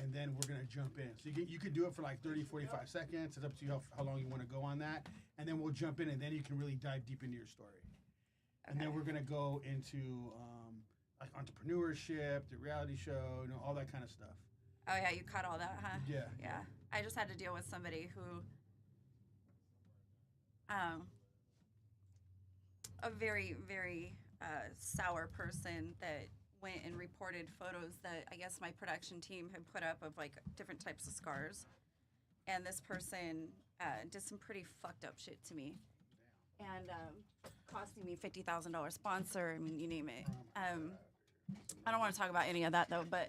and then we're going to jump in. So you could do it for like 30, 45 seconds. It's up to you how long you want to go on that. And then we'll jump in, and then you can really dive deep into your story. Okay. And then we're going to go into like entrepreneurship, the reality show, all that kind of stuff. Oh, yeah, you cut all that, huh? Yeah. Yeah. I just had to deal with somebody who, a very, very sour person that went and reported photos that I guess my production team had put up of like different types of scars. And this person did some pretty fucked up shit to me. And costing me $50,000 sponsor. I mean, you name it. I don't want to talk about any of that though, but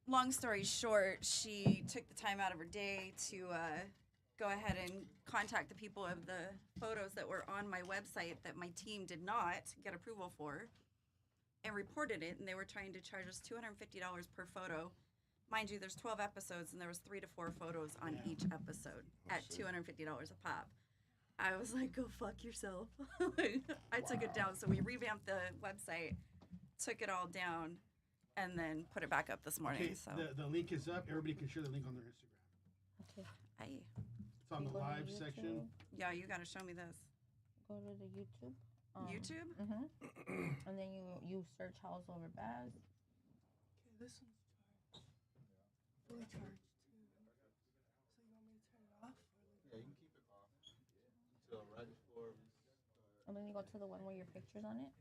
long story short, she took the time out of her day to go ahead and contact the people of the photos that were on my website that my team did not get approval for and reported it, and they were trying to charge us $250 per photo. Mind you, there's 12 episodes, and there was 3 to 4 photos on each episode at $250 a pop. I was like, go fuck yourself. I took it down. So we revamped the website, took it all down, and then put it back up this morning. Okay, so the link is up. Everybody can share the link on their Instagram. Okay. It's on the live section. Yeah, you got to show me this. Go to the YouTube. YouTube? Mm-hmm. And then you search Howls over Baaz. Okay, this one's charged. Fully charged too. So you want me to turn it off? Yeah, you can keep it off until right before we start. And then you go to the one where your picture's on it.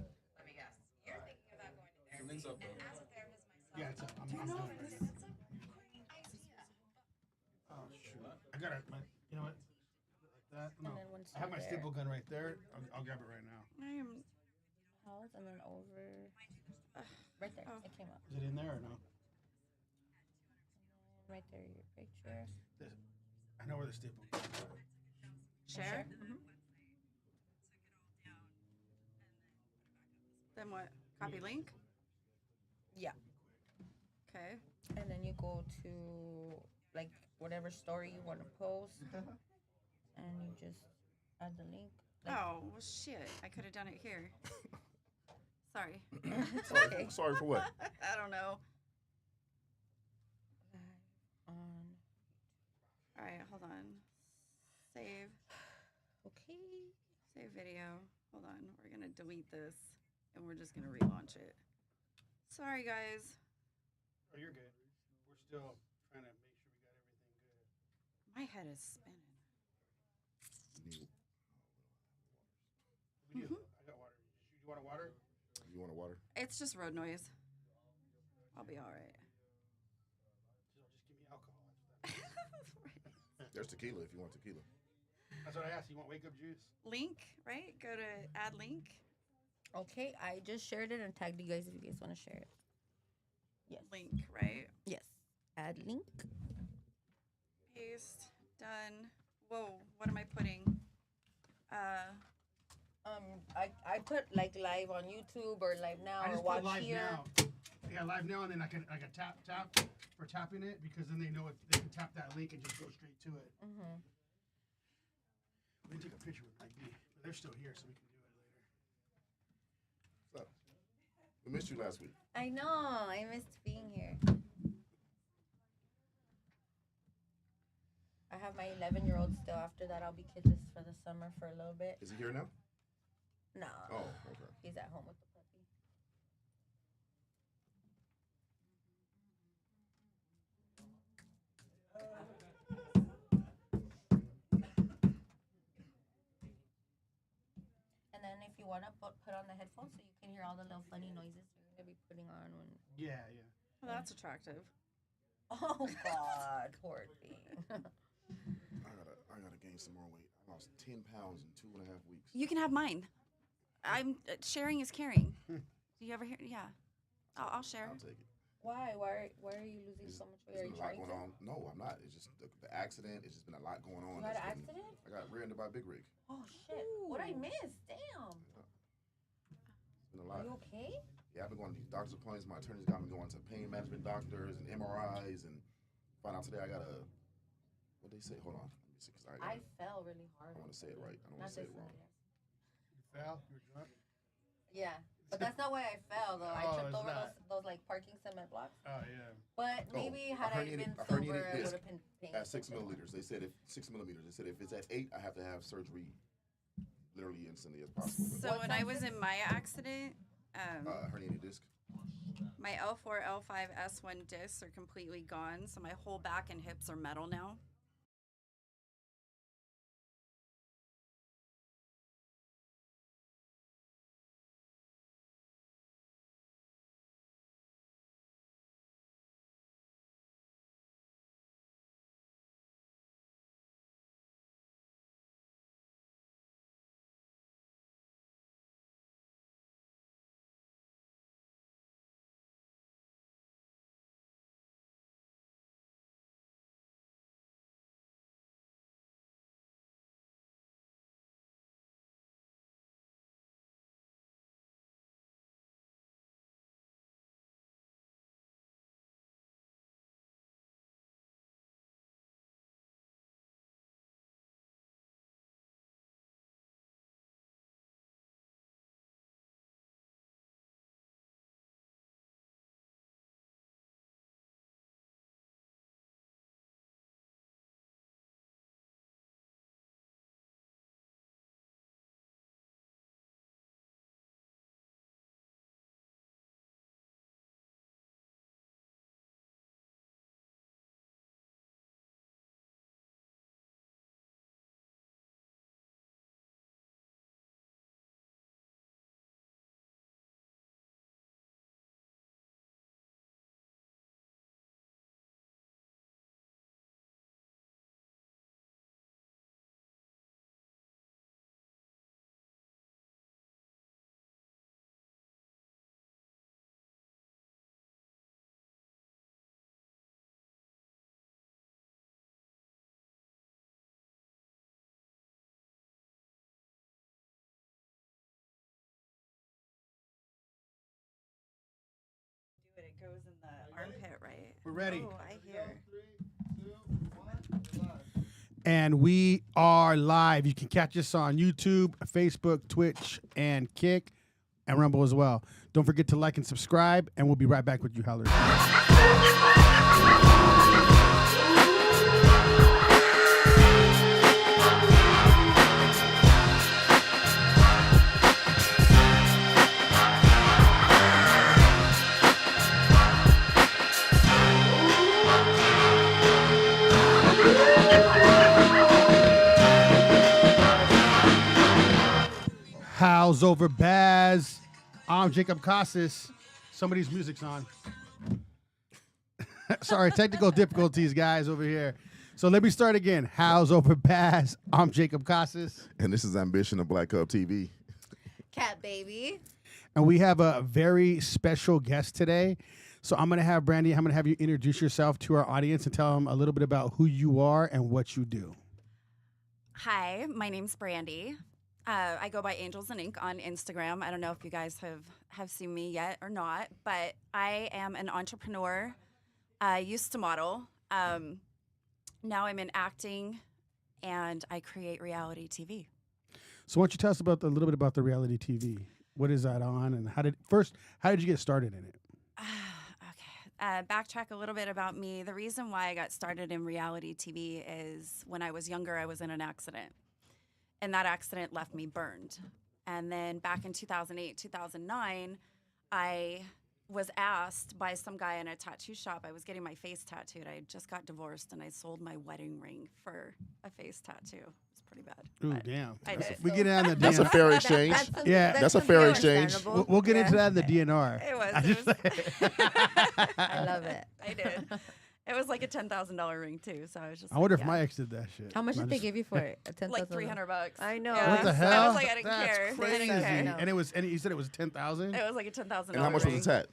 Let me guess. You're thinking about going to The link's up, though. as a therapist myself. Yeah, it's up. I'm done right now. That's a great idea. Oh, shoot. I got it. You know what? Like that. No. And then once I have my you're staple gun right there. I'll grab it right now. I am. Howls, and then over. Right there. Oh. It came up. Is it in there or no? And right there, your picture. I know where the staple gun is. Share? Mm-hmm. Then what? Copy link? Yeah. Okay. And then you go to like whatever story you want to post, and you just add the link. Oh, well, shit. I could have done it here. Sorry. Okay. Sorry for what? I don't know. All right, hold on. Save. Okay. Save video. Hold on. We're going to delete this, and we're just going to relaunch it. Sorry, guys. Oh, you're good. We're still trying to make sure we got everything good. My head is spinning. We do. I got water. You want a water? You want a water? It's just road noise. I'll be all right. Just give me alcohol. That's There's tequila if you want tequila. what I asked. You want wake up juice? Link, right? Go to add link. Okay, I just shared it and tagged you guys if you guys want to share it. Yes. Link, right? Yes. Add link. Paste. Done. Whoa, what am I putting? I put like live on YouTube or live now I or just watch put live here. now. Yeah, live now, and then I can tap for tapping it because then they know they can tap that link and just go straight to it. Mm-hmm. We can take a picture with ID, but they're still here, so we can do it later. What's up? We missed you last week. I know. I missed being here. I have my 11-year-old still. After that, I'll be kidless for the summer for a little bit. Is he here now? No. Oh, okay. He's at home with the puppy. And then if you want to put on the headphones so you can hear all the little funny noises you're going to be putting on when... Yeah. Well, that's attractive. Oh, God. Poor thing. I gotta gain some more weight. I lost 10 pounds in 2.5 weeks. You can have mine. I'm sharing is caring. Do you ever hear? Yeah, I'll share. I'll take it. Why? Why are you losing so much weight? Are you There's been a lot trying going to? on. No, I'm not. It's just the accident. It's just been a lot going on. You had an It's been- accident? I got rear-ended by a big rig. Oh, shit. What I missed? Damn. It's been a lot. Are you okay? Yeah, I've been going to these doctor's appointments. My attorney's got me going to pain management doctors and MRIs, and find out today I got a. What they say? Hold on. Let me see, 'cause I fell really hard. I want to say it right. I don't Not want to say this it wrong. one, yes. You fell? You were drunk? Yeah. But that's not why I fell though. I Oh, tripped it's over not. those like parking cement blocks. Oh yeah. But maybe had I been a sober, herniated I disc would have been paying at 6 attention. milliliters. They said if 6 millimeters. They said if it's at 8, I have to have surgery literally instantly as possible. So What's when that I was disc? in my accident, Herniated disc. my L4, L5, S1 discs are completely gone. So my whole back and hips are metal now. It goes in the armpit, right? We're ready. Oh, I hear. 3, 2, 1, live. And we are live. You can catch us on YouTube, Facebook, Twitch, and Kick, and Rumble as well. Don't forget to like and subscribe, and we'll be right back with you, Howlers. Howls over Baaz. I'm Jacob Casas. Somebody's music's on. Sorry, technical difficulties, guys, over here. So let me start again. Howls over Baaz. I'm Jacob Casas. And this is Ambition of Black Cup TV. Cat baby. And we have a very special guest today. So I'm going to have Brandie, I'm going to have you introduce yourself to our audience and tell them a little bit about who you are and what you do. Hi, my name's Brandie. I go by Angels and Ink on Instagram. I don't know if you guys have seen me yet or not, but I am an entrepreneur. I used to model. Now I'm in acting, and I create reality TV. So why don't you tell us about a little bit about the reality TV? What is that on, and how did you get started in it? Okay. Backtrack a little bit about me. The reason why I got started in reality TV is when I was younger, I was in an accident. And that accident left me burned. And then back in 2008, 2009, I was asked by some guy in a tattoo shop. I was getting my face tattooed. I just got divorced, and I sold my wedding ring for a face tattoo. It's pretty bad. Ooh, but damn. I did. We get on the That's a DNR. fair exchange. Yeah. That's a fair exchange. We'll get into that in the DNR. It was. I It was I love it. I did. It was like a $10,000 ring too. So I was just. I wonder like, if my ex did that shit. How much No, did they just- give you for it? like $300. I know. Yeah. What the I hell? was like, I didn't That's care. I crazy. didn't care. No. And you said it was 10,000. It was like a $10,000. And how much was ring. the tat?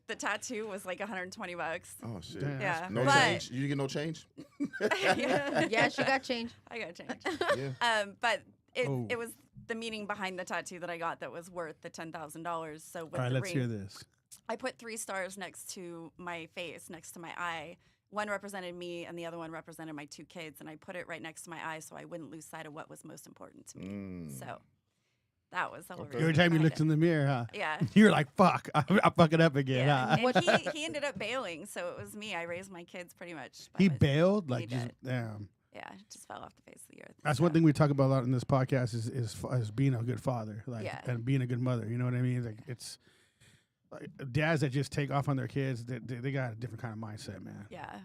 The tattoo was like $120. Oh, shit. Damn, Yeah. that's No But- change? You didn't get no change? Yeah. Yeah, she got change. I got changed. Yeah. But Oh. it was the meaning behind the tattoo that I got that was worth the $10,000. So with All right, the let's ring, hear this. I put 3 stars next to my face, next to my eye. One represented me, and the other one represented my 2 kids. And I put it right next to my eye so I wouldn't lose sight of what was most important to me. So That was the whole Okay. reason. Every time you behind looked it. in the mirror, huh? Yeah. You're like, fuck, I fuck it up again. Yeah. Huh? And he ended up bailing, so it was me. I raised my kids pretty much. by He myself. bailed, He like, just did. damn. Yeah, just fell off the face of the earth. That's So, one thing we talk about a lot in this podcast is being a good father, like, Yeah. and being a good mother. You know what I mean? Like, it's like dads that just take off on their kids. They got a different kind of mindset, man. Yeah,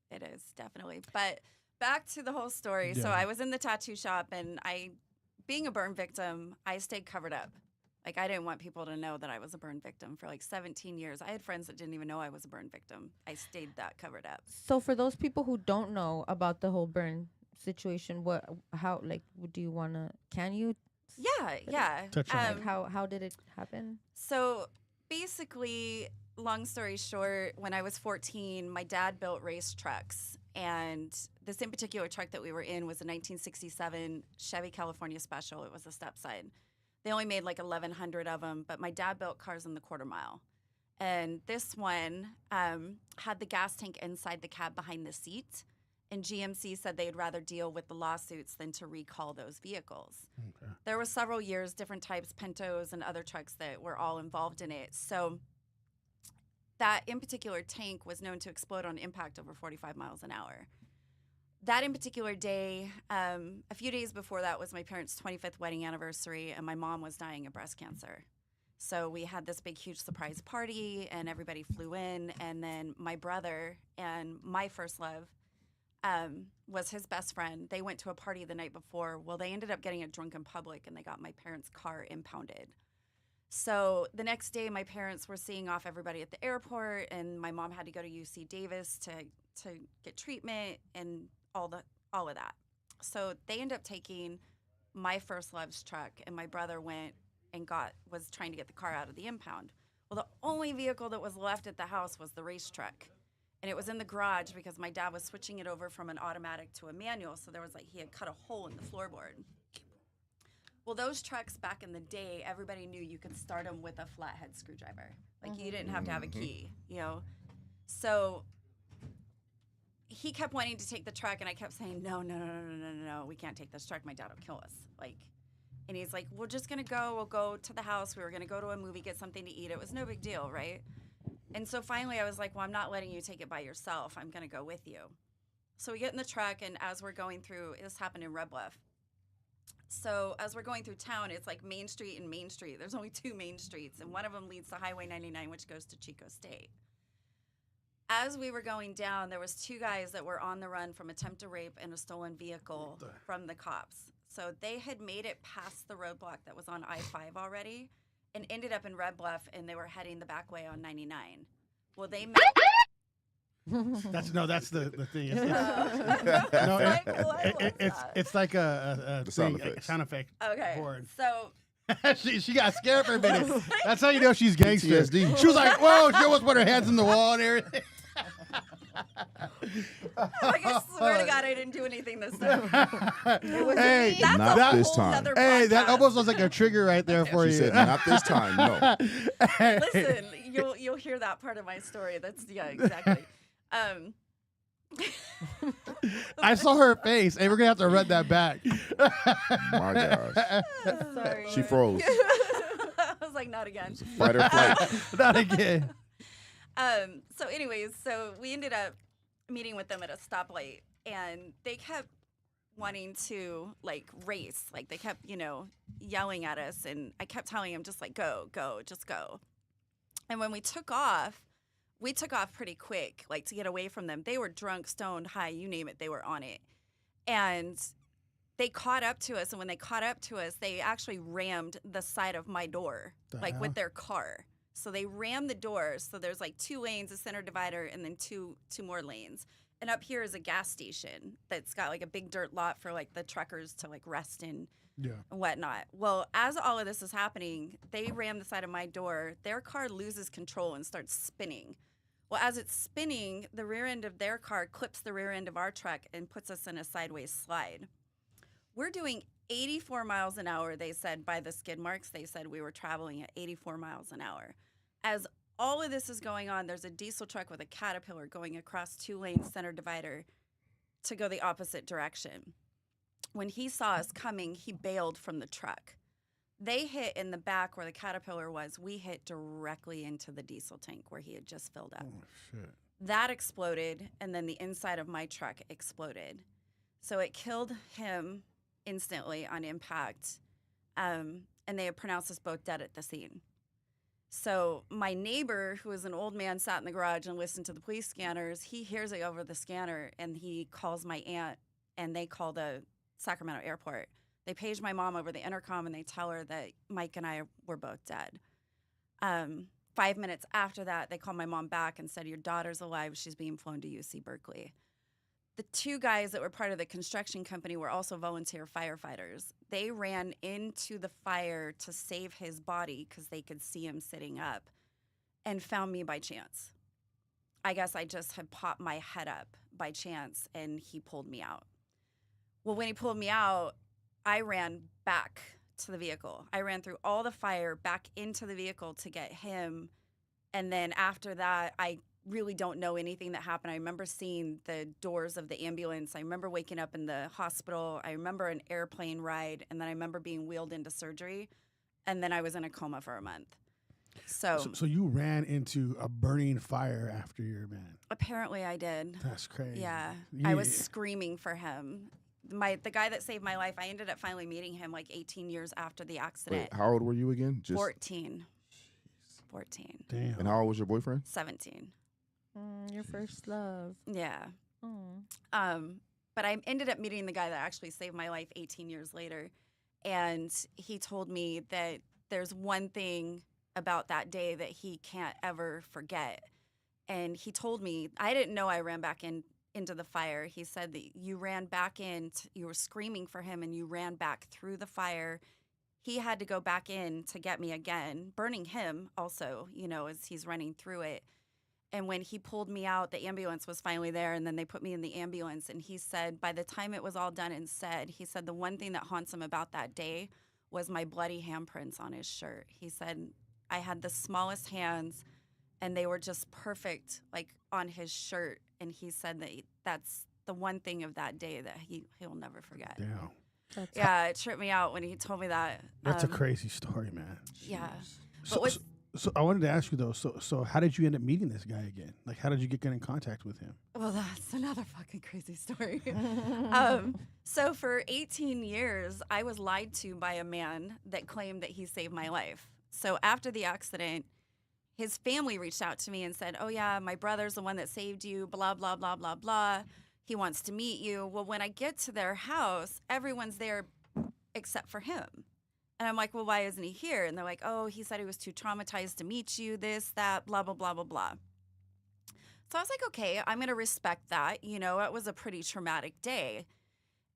it is definitely. But back to the whole story. So Yeah. I was in the tattoo shop, and being a burn victim, I stayed covered up. Like, I didn't want people to know that I was a burn victim for like 17 years. I had friends that didn't even know I was a burn victim. I stayed that covered up. So for those people who don't know about the whole burn situation, how do you wanna? Can you? Yeah. Touch on it. Like, how did it happen? So basically, long story short, when I was 14, my dad built race trucks. And this in particular truck that we were in was a 1967 Chevy California Special. It was a step side. They only made like 1,100 of them, but my dad built cars in the quarter mile. And this one had the gas tank inside the cab behind the seat. And GMC said they'd rather deal with the lawsuits than to recall those vehicles. Okay. There were several years, different types, Pintos and other trucks that were all involved in it. So that in particular tank was known to explode on impact over 45 miles an hour. That in particular day, a few days before that was my parents' 25th wedding anniversary, and my mom was dying of breast cancer. So we had this big, huge surprise party, and everybody flew in. And then my brother and my first love was his best friend. They went to a party the night before. Well, they ended up getting it drunk in public, and they got my parents' car impounded. So the next day, my parents were seeing off everybody at the airport, and my mom had to go to UC Davis to get treatment and all of that. So they ended up taking my first love's truck, and my brother went and was trying to get the car out of the impound. Well, the only vehicle that was left at the house was the race truck. And it was in the garage because my dad was switching it over from an automatic to a manual. So there was he had cut a hole in the floorboard. Well, those trucks back in the day, everybody knew you could start them with a flathead screwdriver. Like, you didn't have to have a key, So he kept wanting to take the truck, and I kept saying, no, we can't take this truck. My dad will kill us. And he's like, we're just going to go. We'll go to the house. We were going to go to a movie, get something to eat. It was no big deal, right? And so finally I was like, well, I'm not letting you take it by yourself. I'm going to go with you. So we get in the truck, and as we're going through, this happened in Red Bluff. So as we're going through town, it's like Main Street and Main Street. There's only two main streets, and one of them leads to Highway 99, which goes to Chico State. As we were going down, there was two guys that were on the run from attempt to rape and a stolen vehicle from the cops. So they had made it past the roadblock that was on I-5 already and ended up in Red Bluff, and they were heading the back way on 99. Well, they met... That's the thing. It's like a The thing, sound a effects. sound effect Okay, board. so... she got scared for a minute. That's how you know she's gangster. PTSD. She was like, whoa, she almost put her hands in the wall and everything. I swear to God, I didn't do anything this time. Hey, That's Not a this whole time. nother hey, that podcast. almost was like a trigger right there for She you. said, not this time, no. Hey. Listen, you'll hear that part of my story. That's exactly. I saw her face, and we're gonna have to run that back. My gosh. Sorry. She froze. I was like, not again. Fight or flight. Not again. So anyways, so we ended up meeting with them at a stoplight, and they kept wanting to race. They kept, yelling at us, and I kept telling them just go, just go. And when we took off pretty quick, to get away from them. They were drunk, stoned, high, you name it, they were on it. And they caught up to us, and when they caught up to us, they actually rammed the side of my door, with their car. So they rammed the door. So there's two lanes, a center divider, and then two more lanes. And up here is a gas station that's got a big dirt lot for the truckers to rest in Yeah. and whatnot. Well, as all of this is happening, they ram the side of my door. Their car loses control and starts spinning. Well, as it's spinning, the rear end of their car clips the rear end of our truck and puts us in a sideways slide. We're doing 84 miles an hour, they said, by the skid marks. They said we were traveling at 84 miles an hour. As all of this is going on, there's a diesel truck with a Caterpillar going across 2-lane center divider to go the opposite direction. When he saw us coming, he bailed from the truck. They hit in the back where the Caterpillar was. We hit directly into the diesel tank where he had just filled up. Oh, shit. That exploded, and then the inside of my truck exploded. So it killed him instantly on impact, and they had pronounced us both dead at the scene. So my neighbor, who was an old man, sat in the garage and listened to the police scanners. He hears it over the scanner, and he calls my aunt, and they call the Sacramento airport. They page my mom over the intercom, and they tell her that Mike and I were both dead. 5 minutes after that, they called my mom back and said, your daughter's alive. She's being flown to UC Berkeley. The two guys that were part of the construction company were also volunteer firefighters. They ran into the fire to save his body because they could see him sitting up, and found me by chance. I guess I just had popped my head up by chance, and he pulled me out. Well, when he pulled me out, I ran back to the vehicle. I ran through all the fire back into the vehicle to get him. And then after that, I really don't know anything that happened. I remember seeing the doors of the ambulance. I remember waking up in the hospital. I remember an airplane ride. And then I remember being wheeled into surgery. And then I was in a coma for a month. So you ran into a burning fire after your man. Apparently I did. That's crazy. Yeah. I was screaming for him. The guy that saved my life, I ended up finally meeting him like 18 years after the accident. Wait, how old were you again? 14. 14. Damn. And how old was your boyfriend? 17. Your first love. Yeah. Mm. But I ended up meeting the guy that actually saved my life 18 years later. And he told me that there's one thing about that day that he can't ever forget. And he told me, I didn't know I ran back into the fire. He said that you ran back in, you were screaming for him, and you ran back through the fire. He had to go back in to get me again, burning him also, as he's running through it. And when he pulled me out, the ambulance was finally there, and then they put me in the ambulance. And he said, by the time it was all done and said, he said the one thing that haunts him about that day was my bloody handprints on his shirt. He said, I had the smallest hands, and they were just perfect, like on his shirt. And he said that that's the one thing of that day that he'll never forget. Damn. Yeah, it tripped me out when he told me that. That's a crazy story, man. Yeah. So I wanted to ask you though. So how did you end up meeting this guy again? Like, how did you get in contact with him? Well, that's another fucking crazy story. So for 18 years, I was lied to by a man that claimed that he saved my life. So after the accident, his family reached out to me and said, oh, yeah, my brother's the one that saved you, blah, blah, blah, blah, blah. He wants to meet you. Well, when I get to their house, everyone's there except for him. And I'm like, well, why isn't he here? And they're like, oh, he said he was too traumatized to meet you, this, that, blah, blah, blah, blah, blah. So I was like, okay, I'm going to respect that. It was a pretty traumatic day.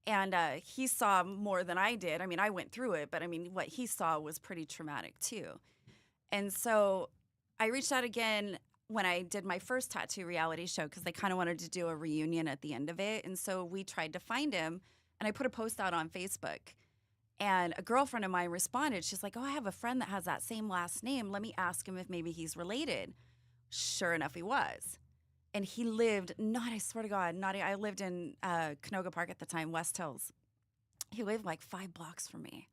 And he saw more than I did. I mean, I went through it, but I mean, what he saw was pretty traumatic too. And so I reached out again when I did my first tattoo reality show because they kind of wanted to do a reunion at the end of it. And so we tried to find him, and I put a post out on Facebook. And a girlfriend of mine responded. She's like, oh, I have a friend that has that same last name. Let me ask him if maybe he's related. Sure enough, he was. And he lived, I swear to God, I lived in Canoga Park at the time, West Hills. He lived like 5 blocks from me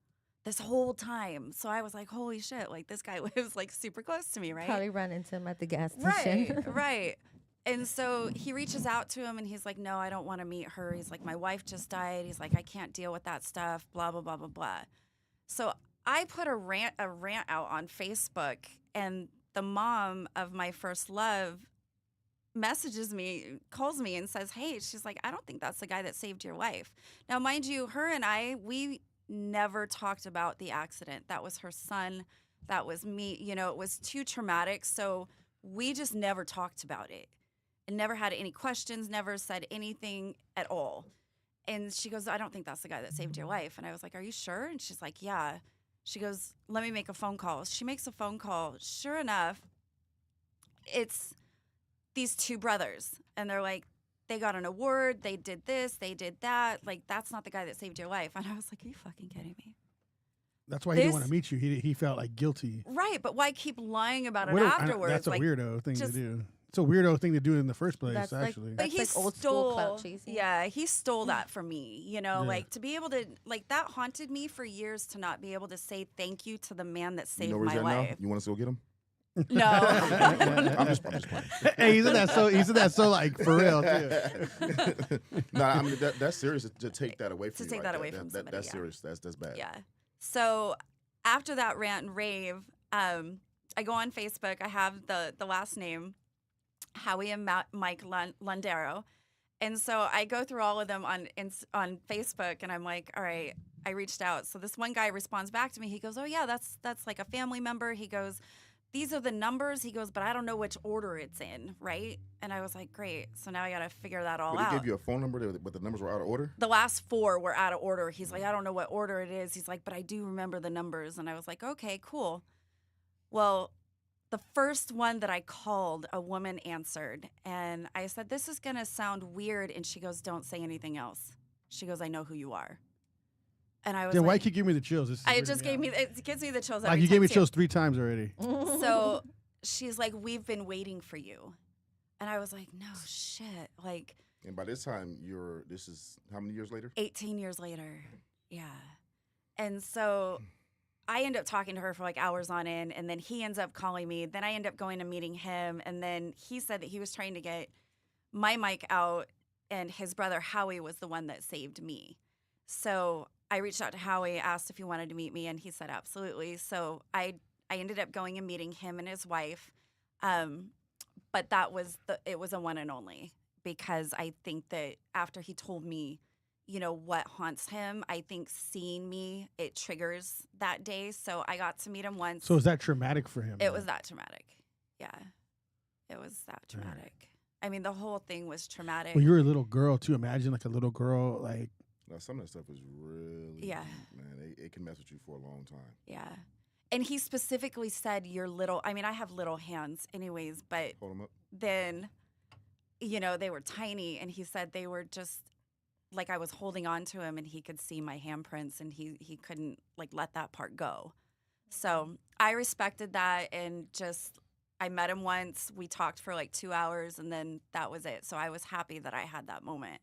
this whole time. So I was like, holy shit, like this guy lives like super close to me, right? Probably ran into him at the gas station. Right. And so he reaches out to him and he's like, no, I don't want to meet her. He's like, my wife just died. He's like, I can't deal with that stuff, blah, blah, blah, blah, blah. So I put a rant out on Facebook, and the mom of my first love messages me, calls me and says, hey, she's like, I don't think that's the guy that saved your life. Now, mind you, her and we never talked about the accident. That was her son. That was me. It was too traumatic. So we just never talked about it. And never had any questions, never said anything at all. And she goes, I don't think that's the guy that saved your life. And I was like, are you sure? And she's like, yeah. She goes, let me make a phone call. She makes a phone call. Sure enough, it's these 2 brothers. And they're like, they got an award. They did this. They did that. Like, that's not the guy that saved your life. And I was like, are you fucking kidding me? That's why he didn't want to meet you. He felt like guilty. Right. But why keep lying about it afterwards? That's a weirdo thing to do. It's a weirdo thing to do in the first place, That's like- actually. But That's he like old stole, school clout chasing. yeah, he stole that from me. You know, Yeah. like to be able to, like that haunted me for years to not be able to say thank you to the man that You saved know where my he's at now? life. You want us to go get him? No, I'm just playing. Hey, he said that so like for real too. No, I mean that's serious to take that away from To you. take like that away from somebody, That's yeah. serious. That's bad. yeah. So after that rant and rave, I go on Facebook. I have the last name, Howie and Mike Lundero. And so I go through all of them on Facebook, and I'm like, all right, I reached out. So this one guy responds back to me. He goes, oh, yeah, that's like a family member. He goes, these are the numbers. He goes, but I don't know which order it's in, right? And I was like, great. So now I got to figure that all But he out. gave you a phone number, but the numbers were out of order? The last 4 were out of order. He's like, I don't know what order it is. He's like, but I do remember the numbers. And I was like, okay, cool. Well, the first one that I called, a woman answered. And I said, this is going to sound weird. And she goes, don't say anything else. She goes, I know who you are. And I was Then why like, you give me the chills? This is it weirding just gave me, out. it gives me the chills. Like every you gave me time, too. chills 3 times already. So she's like, we've been waiting for you. And I was like, no shit. Like And by this time, this is how many years later? 18 years later. Yeah. And so I end up talking to her for like hours on end, and then he ends up calling me. Then I end up going and meeting him. And then he said that he was trying to get my mic out, and his brother Howie was the one that saved me. So I reached out to Howie, asked if he wanted to meet me, and he said absolutely. So I ended up going and meeting him and his wife. But it was a one and only, because I think that after he told me, you know, what haunts him, I think seeing me, it triggers that day. So I got to meet him once. So is that traumatic for him? It then? was that traumatic. Yeah. It was that traumatic. I mean, the whole thing was traumatic. Well, you're a little girl too. Imagine like a little girl, like Now, some of that stuff is really Yeah. deep, man. It can mess with you for a long time. Yeah. And he specifically said, you're little. I mean, I have little hands anyways, but Hold them up. then, you know, they were tiny, and he said they were just like I was holding on to him, and he could see my handprints, and he couldn't like let that part go. So I respected that, and just I met him once. We talked for like 2 hours, and then that was it. So I was happy that I had that moment.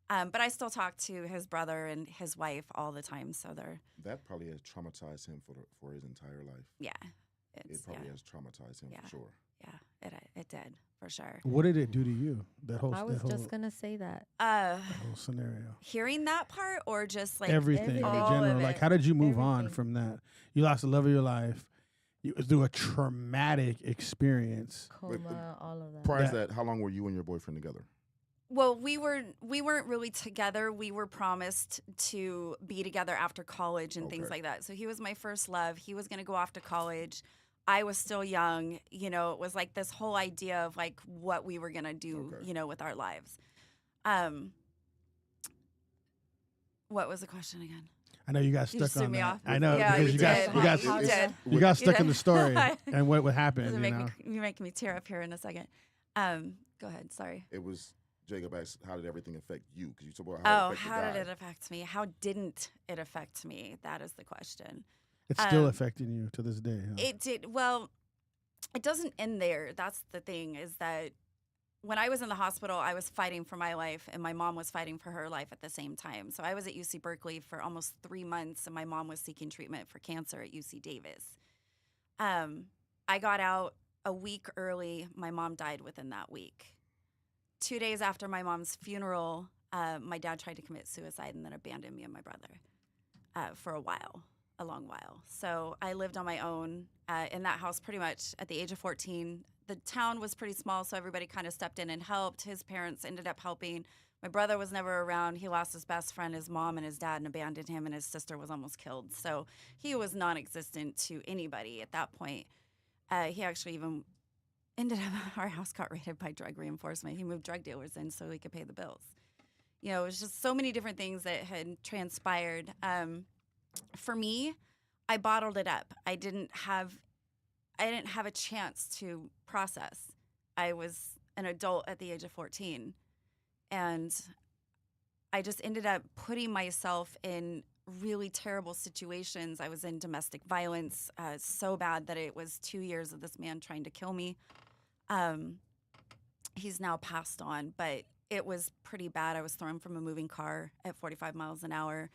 But I still talk to his brother and his wife all the time. So they're That probably has traumatized him for his entire life. yeah, It probably has traumatized him for sure. yeah, it did for sure. what did it do to you? That whole I was that whole, just gonna say that. that whole scenario. Hearing that part, or just like Everything in All general. of Like it. how did you move on Everything. from that? You lost the love of your life. You went through a traumatic experience. Coma, all of that. Prior Yeah. to that, how long were you and your boyfriend together? Well, we weren't really together. We were promised to be together after college and things Okay. like that. So he was my first love. He was going to go off to college. I was still young. You know, it was like this whole idea of like what we were going to do, Okay. you know, with our lives. What was the question again? I know you got You stuck just threw on me that. off. I know Yeah, because you you got did. you got You did. you got You stuck in did. the story and what happened. You're You know? making me tear up here in a second. Go ahead. Sorry. It was Jacob asked, how did everything affect you? Because you talked about how Oh, it affected how the did guy. it affect me? How didn't it affect me? That is the question. It's still Um, affecting you to this day. Huh? It did. Well, it doesn't end there. That's the thing, is that when I was in the hospital, I was fighting for my life, and my mom was fighting for her life at the same time. So I was at UC Berkeley for almost 3 months, and my mom was seeking treatment for cancer at UC Davis. I got out a week early. My mom died within that week. 2 days after my mom's funeral, my dad tried to commit suicide and then abandoned me and my brother for a long while. So I lived on my own in that house pretty much at the age of 14. The town was pretty small, so everybody kind of stepped in and helped. His parents ended up helping. My brother was never around. He lost his best friend, his mom, and his dad, and abandoned him, and his sister was almost killed. So he was non-existent to anybody at that point. He actually even ended up, our house got raided by drug reinforcement. He moved drug dealers in so he could pay the bills. You know, it was just so many different things that had transpired. For me, I bottled it up. I didn't have a chance to process. I was an adult at the age of 14, and I just ended up putting myself in really terrible situations. I was in domestic violence so bad that it was 2 years of this man trying to kill me. He's now passed on, but it was pretty bad. I was thrown from a moving car at 45 miles an hour.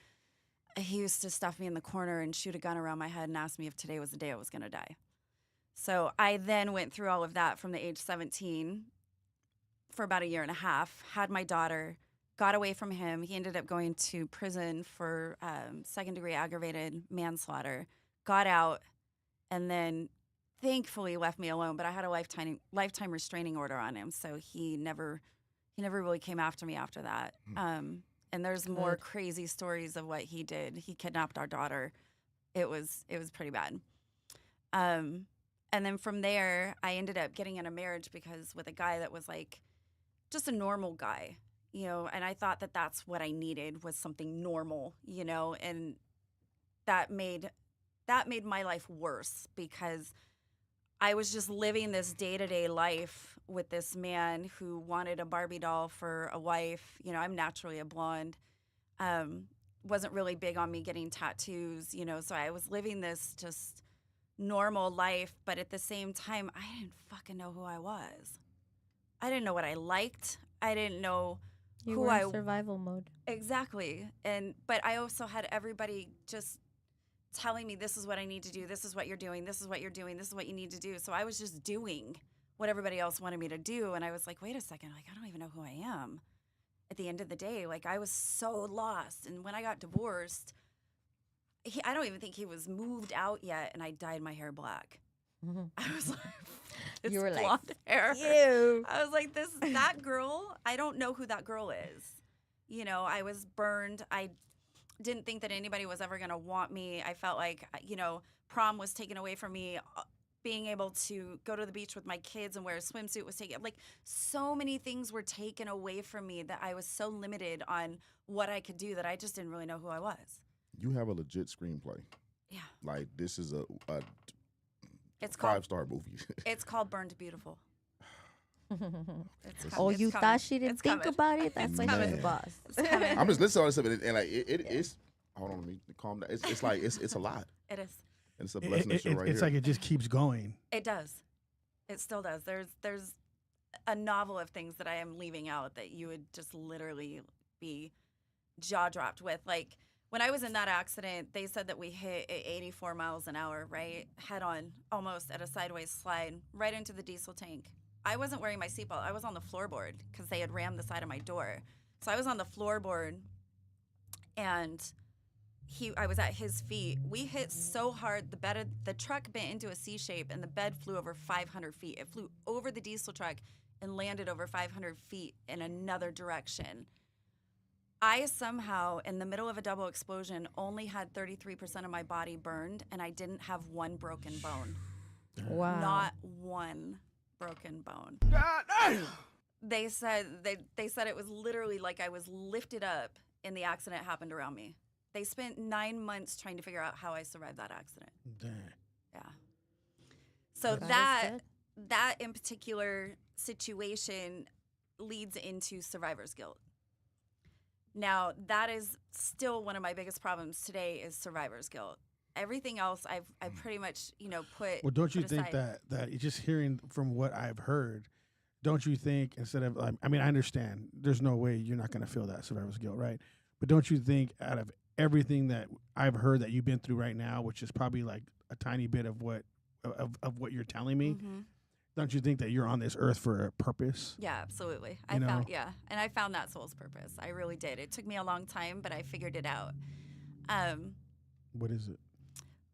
He used to stuff me in the corner and shoot a gun around my head and ask me if today was the day I was going to die. So I then went through all of that from the age 17 for about a year and a half, had my daughter, got away from him. He ended up going to prison for second-degree aggravated manslaughter, got out, and then thankfully left me alone. But I had a lifetime restraining order on him, so he never really came after me after that. And there's more crazy stories of what he did. He kidnapped our daughter. It was pretty bad. And then from there, I ended up getting in a marriage because with a guy that was like just a normal guy, you know, and I thought that that's what I needed was something normal, you know, and that made my life worse because I was just living this day-to-day life with this man who wanted a Barbie doll for a wife. You know, I'm naturally a blonde. Wasn't really big on me getting tattoos, you know, so I was living this just normal life, but at the same time, I didn't fucking know who I was. I didn't know what I liked. I didn't know You who were I in survival mode. Exactly. But I also had everybody just telling me this is what I need to do, this is what you're doing, this is what you're doing, this is what you need to do. So I was just doing what everybody else wanted me to do, and I was like, wait a second, like I don't even know who I am. At the end of the day, like I was so lost. And when I got divorced, I don't even think he was moved out yet, and I dyed my hair black. I was like, this You were like, blonde hair. Ew. I was like, that girl, I don't know who that girl is. You know, I was burned. I didn't think that anybody was ever going to want me. I felt like, you know, prom was taken away from me. Being able to go to the beach with my kids and wear a swimsuit was taken. Like, so many things were taken away from me that I was so limited on what I could do that I just didn't really know who I was. You have a legit screenplay. Yeah. Like, this is a It's called 5-star movie. It's called Burned Beautiful. It's Oh, it's you coming. thought she didn't It's think coming. about it? That's why she's coming. the boss. It's coming. I'm just listening to all this stuff, and like it's. Hold on, let me calm down. It's like it's a lot, It is. and it's a blessing to show right It's here. like it just keeps going. It does. It still does. There's a novel of things that I am leaving out that you would just literally be jaw dropped with. Like when I was in that accident, they said that we hit at 84 miles an hour, right? Head on, almost at a sideways slide, right into the diesel tank. I wasn't wearing my seatbelt. I was on the floorboard because they had rammed the side of my door. So I was on the floorboard, and I was at his feet. We hit so hard, the truck bent into a C shape, and the bed flew over 500 feet. It flew over the diesel truck and landed over 500 feet in another direction. I somehow, in the middle of a double explosion, only had 33% of my body burned, and I didn't have one broken bone. Wow. Not one broken bone. They said it was literally like I was lifted up and the accident happened around me. They spent 9 months trying to figure out how I survived that accident. Dang. Yeah. So God is that good. in particular situation leads into survivor's guilt. Now, that is still one of my biggest problems today is survivor's guilt. Everything else I've pretty much, you know, put. Well, don't you put think aside. that just hearing from what I've heard, don't you think instead of I mean, I understand there's no way you're not going to feel that survivor's guilt, right? But don't you think out of everything that I've heard that you've been through right now, which is probably like a tiny bit of what you're telling me, Mhm. don't you think that you're on this earth for a purpose? Yeah, absolutely. You know? And I found that soul's purpose. I really did. It took me a long time, but I figured it out. What is it?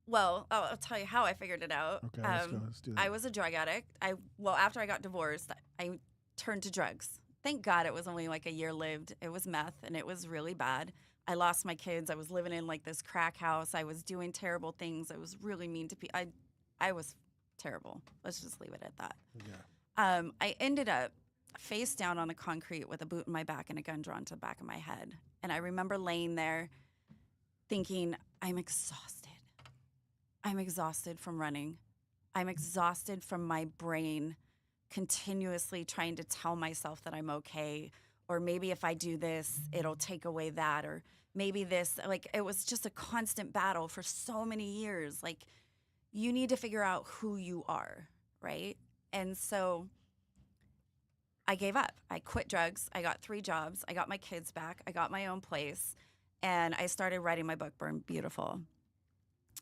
Well, I'll tell you how I figured it out. Okay, let's go. Let's do that. I was a drug addict. After I got divorced, I turned to drugs. Thank God it was only like a year lived. It was meth, and it was really bad. I lost my kids. I was living in like this crack house. I was doing terrible things. I was really mean to people. I was terrible. Let's just leave it at that. Yeah. I ended up face down on the concrete with a boot in my back and a gun drawn to the back of my head. And I remember laying there thinking, I'm exhausted. I'm exhausted from running. I'm exhausted from my brain continuously trying to tell myself that I'm okay. Or maybe if I do this, it'll take away that. Or maybe this, like, it was just a constant battle for so many years. Like, you need to figure out who you are, right? And so I gave up. I quit drugs. I got 3 jobs. I got my kids back. I got my own place. And I started writing my book, Burn Beautiful.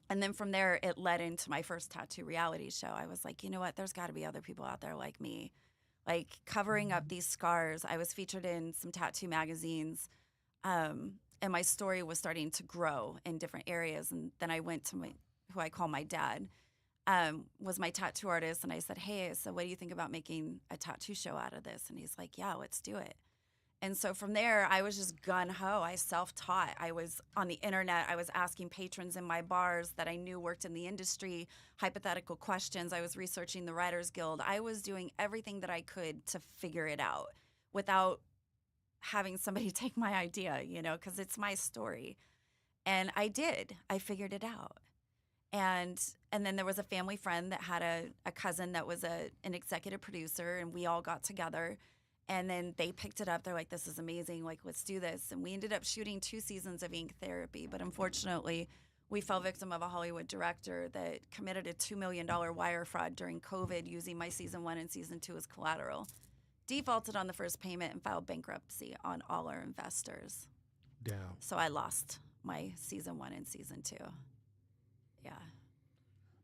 And then from there, it led into my first tattoo reality show. I was like, you know what? There's got to be other people out there like me. Like covering up these scars. I was featured in some tattoo magazines. And my story was starting to grow in different areas. And then I went to who I call my dad, was my tattoo artist. And I said, hey, so what do you think about making a tattoo show out of this? And he's like, yeah, let's do it. And so from there, I was just gung-ho. I self-taught. I was on the internet. I was asking patrons in my bars that I knew worked in the industry hypothetical questions. I was researching the Writers Guild. I was doing everything that I could to figure it out without having somebody take my idea, you know, because it's my story. And I did. I figured it out. And then there was a family friend that had a cousin that was an executive producer, and we all got together. And then they picked it up. They're like, this is amazing. Like, let's do this. And we ended up shooting 2 seasons of Ink Therapy. But unfortunately, we fell victim of a Hollywood director that committed a $2 million wire fraud during COVID using my season 1 and season 2 as collateral. Defaulted on the first payment and filed bankruptcy on all our investors. Damn. So I lost my season 1 and season 2. Yeah.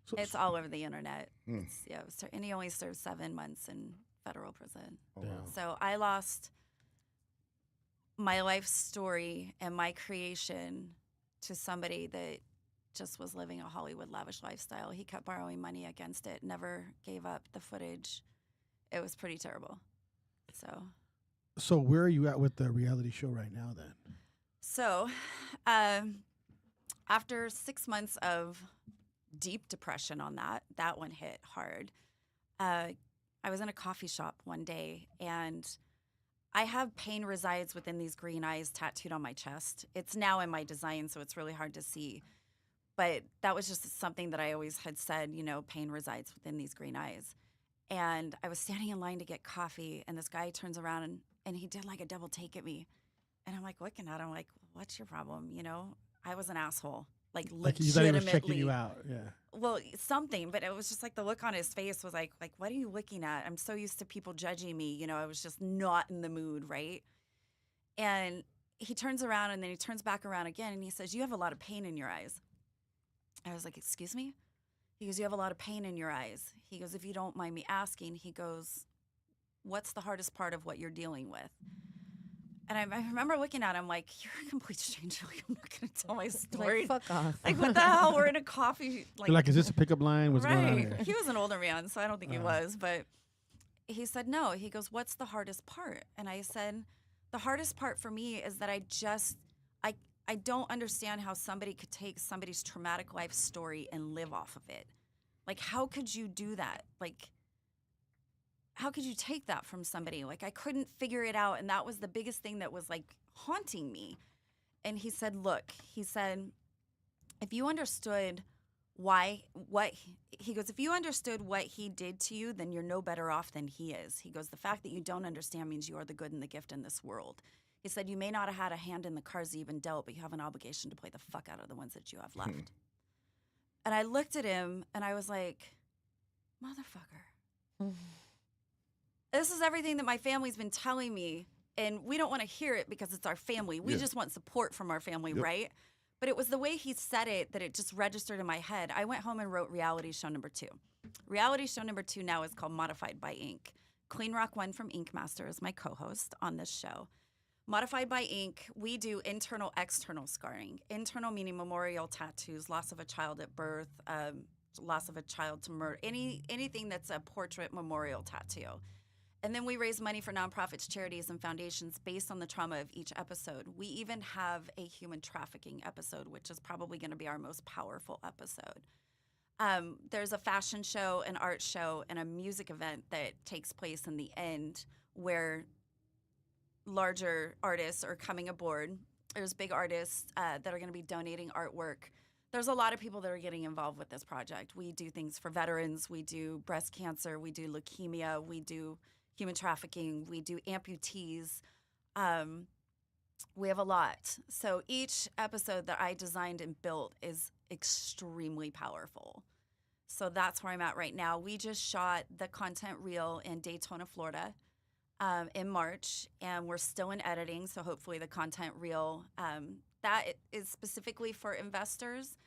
So, It's all over the internet. Mm. And he only served 7 months in federal prison. Oh, wow. So I lost my life story and my creation to somebody that just was living a Hollywood lavish lifestyle. He kept borrowing money against it, never gave up the footage. It was pretty terrible. So where are you at with the reality show right now then? So after 6 months of deep depression on that one hit hard. I was in a coffee shop one day, and I have pain resides within these green eyes tattooed on my chest. It's now in my design, so it's really hard to see. But that was just something that I always had said, you know, pain resides within these green eyes. And I was standing in line to get coffee, and this guy turns around, and he did like a double take at me. And I'm like looking at him like, what's your problem? You know, I was an asshole. Like You legitimately. thought he was checking you out. Yeah. Well, something, but it was just like the look on his face was like, what are you looking at? I'm so used to people judging me. You know, I was just not in the mood, right? And he turns around, and then he turns back around again, and he says, you have a lot of pain in your eyes. I was like, excuse me? He goes, you have a lot of pain in your eyes. He goes, if you don't mind me asking, he goes, what's the hardest part of what you're dealing with? And I remember looking at him like, you're a complete stranger. Like, I'm not going to tell my story. Like, fuck off. Like, what the hell? We're in a coffee. You're like, is this a pickup line? What's going on here? He was an older man, so I don't think he was. But he said, no. He goes, what's the hardest part? And I said, the hardest part for me is that I don't understand how somebody could take somebody's traumatic life story and live off of it. Like, how could you do that? Like, how could you take that from somebody? Like, I couldn't figure it out. And that was the biggest thing that was like haunting me. And he said, look, he said, if you understood if you understood what he did to you, then you're no better off than he is. He goes, the fact that you don't understand means you are the good and the gift in this world. He said, you may not have had a hand in the cards you've been dealt, but you have an obligation to play the fuck out of the ones that you have left. And I looked at him and I was like, motherfucker. This is everything that my family's been telling me, and we don't want to hear it because it's our family. We just want support from our family, right? But it was the way he said it that it just registered in my head. I went home and wrote reality show number 2. Reality show number 2 now is called Modified by Ink. Clean Rock One from Ink Master is my co-host on this show. Modified by Ink, we do internal, external scarring. Internal meaning memorial tattoos, loss of a child at birth, loss of a child to murder, anything that's a portrait memorial tattoo. And then we raise money for nonprofits, charities, and foundations based on the trauma of each episode. We even have a human trafficking episode, which is probably going to be our most powerful episode. There's a fashion show, an art show, and a music event that takes place in the end where larger artists are coming aboard. There's big artists that are going to be donating artwork. There's a lot of people that are getting involved with this project. We do things for veterans. We do breast cancer. We do leukemia. We do human trafficking. We do amputees. We have a lot. So each episode that I designed and built is extremely powerful. So that's where I'm at right now. We just shot the content reel in Daytona, Florida. in March, and we're still in editing. So hopefully the content reel that is specifically for investors.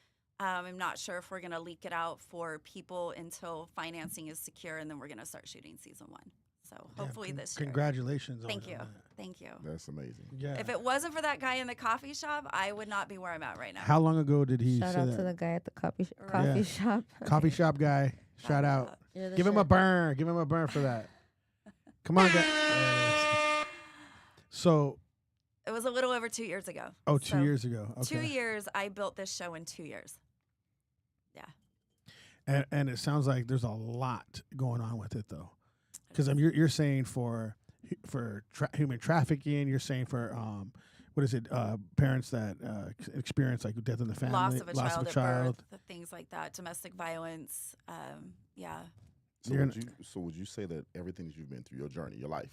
I'm not sure if we're going to leak it out for people until financing is secure, and then we're going to start shooting season 1. So hopefully this year. Congratulations. Thank on you. that. Thank you. That's amazing. Yeah. If it wasn't for that guy in the coffee shop, I would not be where I'm at right now. How long ago did he Shout say out that? to the guy at the coffee Yeah. shop. Coffee shop guy. Shout out. You're the Give him a shirt. burn. Give him a burn for that. Come on, guys. So, It was a little over 2 years ago. 2 So, years ago. Okay. 2 years. I built this show in 2 years. And it sounds like there's a lot going on with it, though. Because you're saying for human trafficking, you're saying for what is it? Parents that experience like death in the family, Loss of a child at birth, things like that, domestic violence. Yeah. So would you say that everything that you've been through, your journey, your life,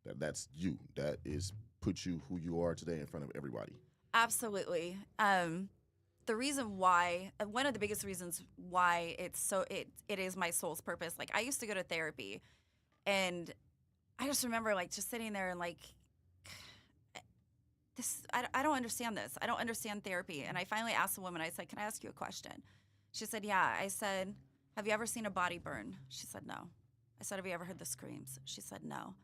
that's you, that is put you who you are today in front of everybody? Absolutely. The reason why, one of the biggest reasons why it is my soul's purpose. Like I used to go to therapy, and I just remember like just sitting there and like this. I don't understand this. I don't understand therapy. And I finally asked the woman. I said, "Can I ask you a question?" She said, "Yeah." I said, "Have you ever seen a body burn?" She said, "No." I said, "Have you ever heard the screams?" She said, "No."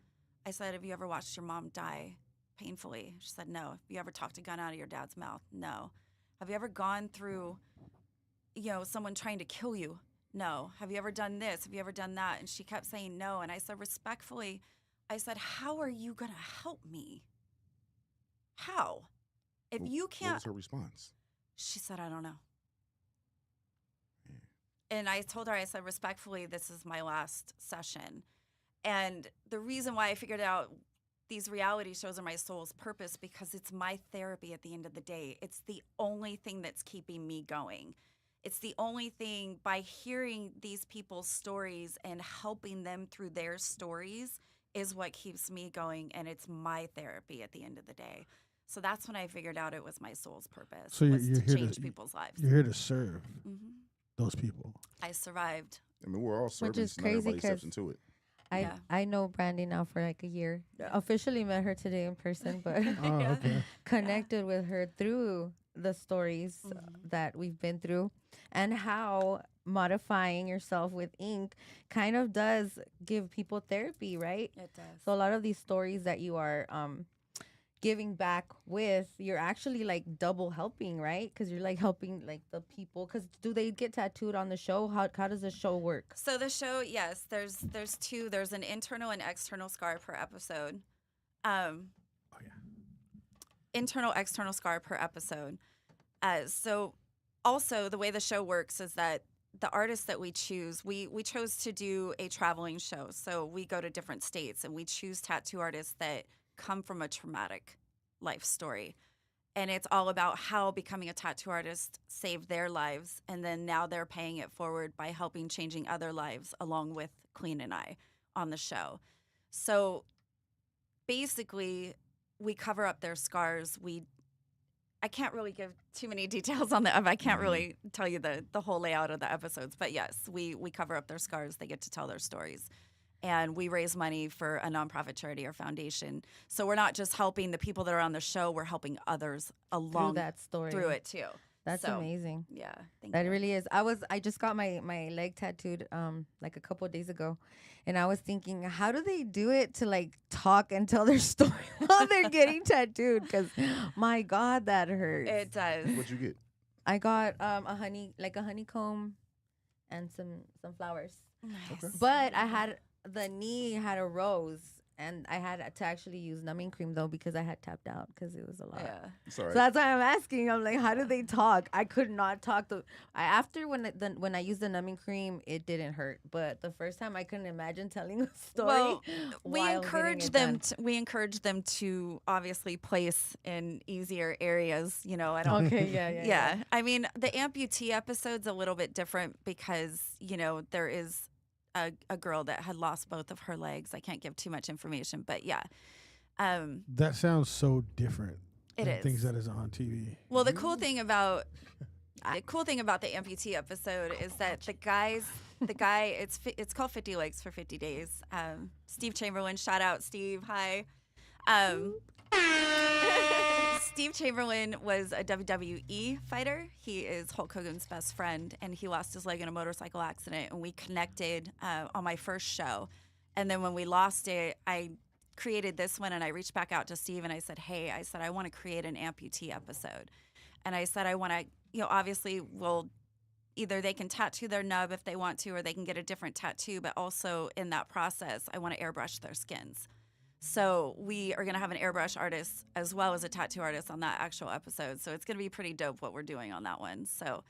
I said, "Have you ever watched your mom die painfully?" She said, "No." "Have you ever talked a gun out of your dad's mouth?" "No." "Have you ever gone through, someone trying to kill you?" "No." "Have you ever done this? Have you ever done that?" And she kept saying no. And I said, respectfully, I said, "How are you going to help me? How? If you can't." What was her response? She said, "I don't know." And I told her, I said, respectfully, this is my last session. And the reason why I figured out these reality shows are my soul's purpose, because it's my therapy at the end of the day. It's the only thing that's keeping me going. It's the only thing, by hearing these people's stories and helping them through their stories, is what keeps me going. And it's my therapy at the end of the day. So that's when I figured out it was my soul's purpose. So was you're to here change people's lives. You're here to serve Mhm. those people. I survived. I mean, we're all servants. is Not crazy everybody steps 'cause into it. I know Brandie now for like a year. Officially met her today in person, but Oh, okay. connected with her through the stories that we've been through, and how modifying yourself with ink kind of does give people therapy, right? It does. So a lot of these stories that you are giving back with, you're actually like double helping, right? Because you're like helping like the people. Because do they get tattooed on the show? How does the show work? So the show, yes, there's two. There's an internal and external scar per episode. Internal, external scar per episode. So also the way the show works is that the artists that we choose, we chose to do a traveling show. So we go to different states and we choose tattoo artists that come from a traumatic life story. And it's all about how becoming a tattoo artist saved their lives. And then now they're paying it forward by helping changing other lives along with Queen and I on the show. So basically we cover up their scars. I can't really give too many details on I can't really tell you the whole layout of the episodes, but yes, we cover up their scars. They get to tell their stories. And we raise money for a nonprofit charity or foundation. So we're not just helping the people that are on the show, we're helping others along Through that story. through it too. That's So, amazing. Yeah. Thank That you. really is. I just got my leg tattooed like a couple of days ago, and I was thinking, how do they do it to like talk and tell their story while they're getting tattooed? Because my God, that hurts. It does. What'd you get? I got a honeycomb and some flowers, Nice. but the knee had a rose. And I had to actually use numbing cream though, because I had tapped out because it was a lot. Yeah. It's all right. So that's why I'm asking. I'm like, how do they talk? I could not talk. After when I used the numbing cream, it didn't hurt. But the first time, I couldn't imagine telling a story. Well, we while encourage getting it them. done. We encourage them to obviously place in easier areas. I don't. Okay, yeah. Yeah. I mean, the amputee episode's a little bit different because there is a girl that had lost both of her legs. I can't give too much information, but yeah. That sounds so different. It than is. things that is on TV. Well, the cool thing about The cool thing about the amputee episode is that the guy, it's called 50 Legs for 50 Days. Steve Chamberlain, shout out Steve, hi. Steve Chamberlain was a WWE fighter. He is Hulk Hogan's best friend, and he lost his leg in a motorcycle accident, and we connected on my first show. And then when we lost it, I created this one, and I reached back out to Steve, and I said, hey, I want to create an amputee episode. And I said, I want to, obviously either they can tattoo their nub if they want to, or they can get a different tattoo, but also in that process, I want to airbrush their skins. So we are going to have an airbrush artist as well as a tattoo artist on that actual episode. So it's going to be pretty dope what we're doing on that one. So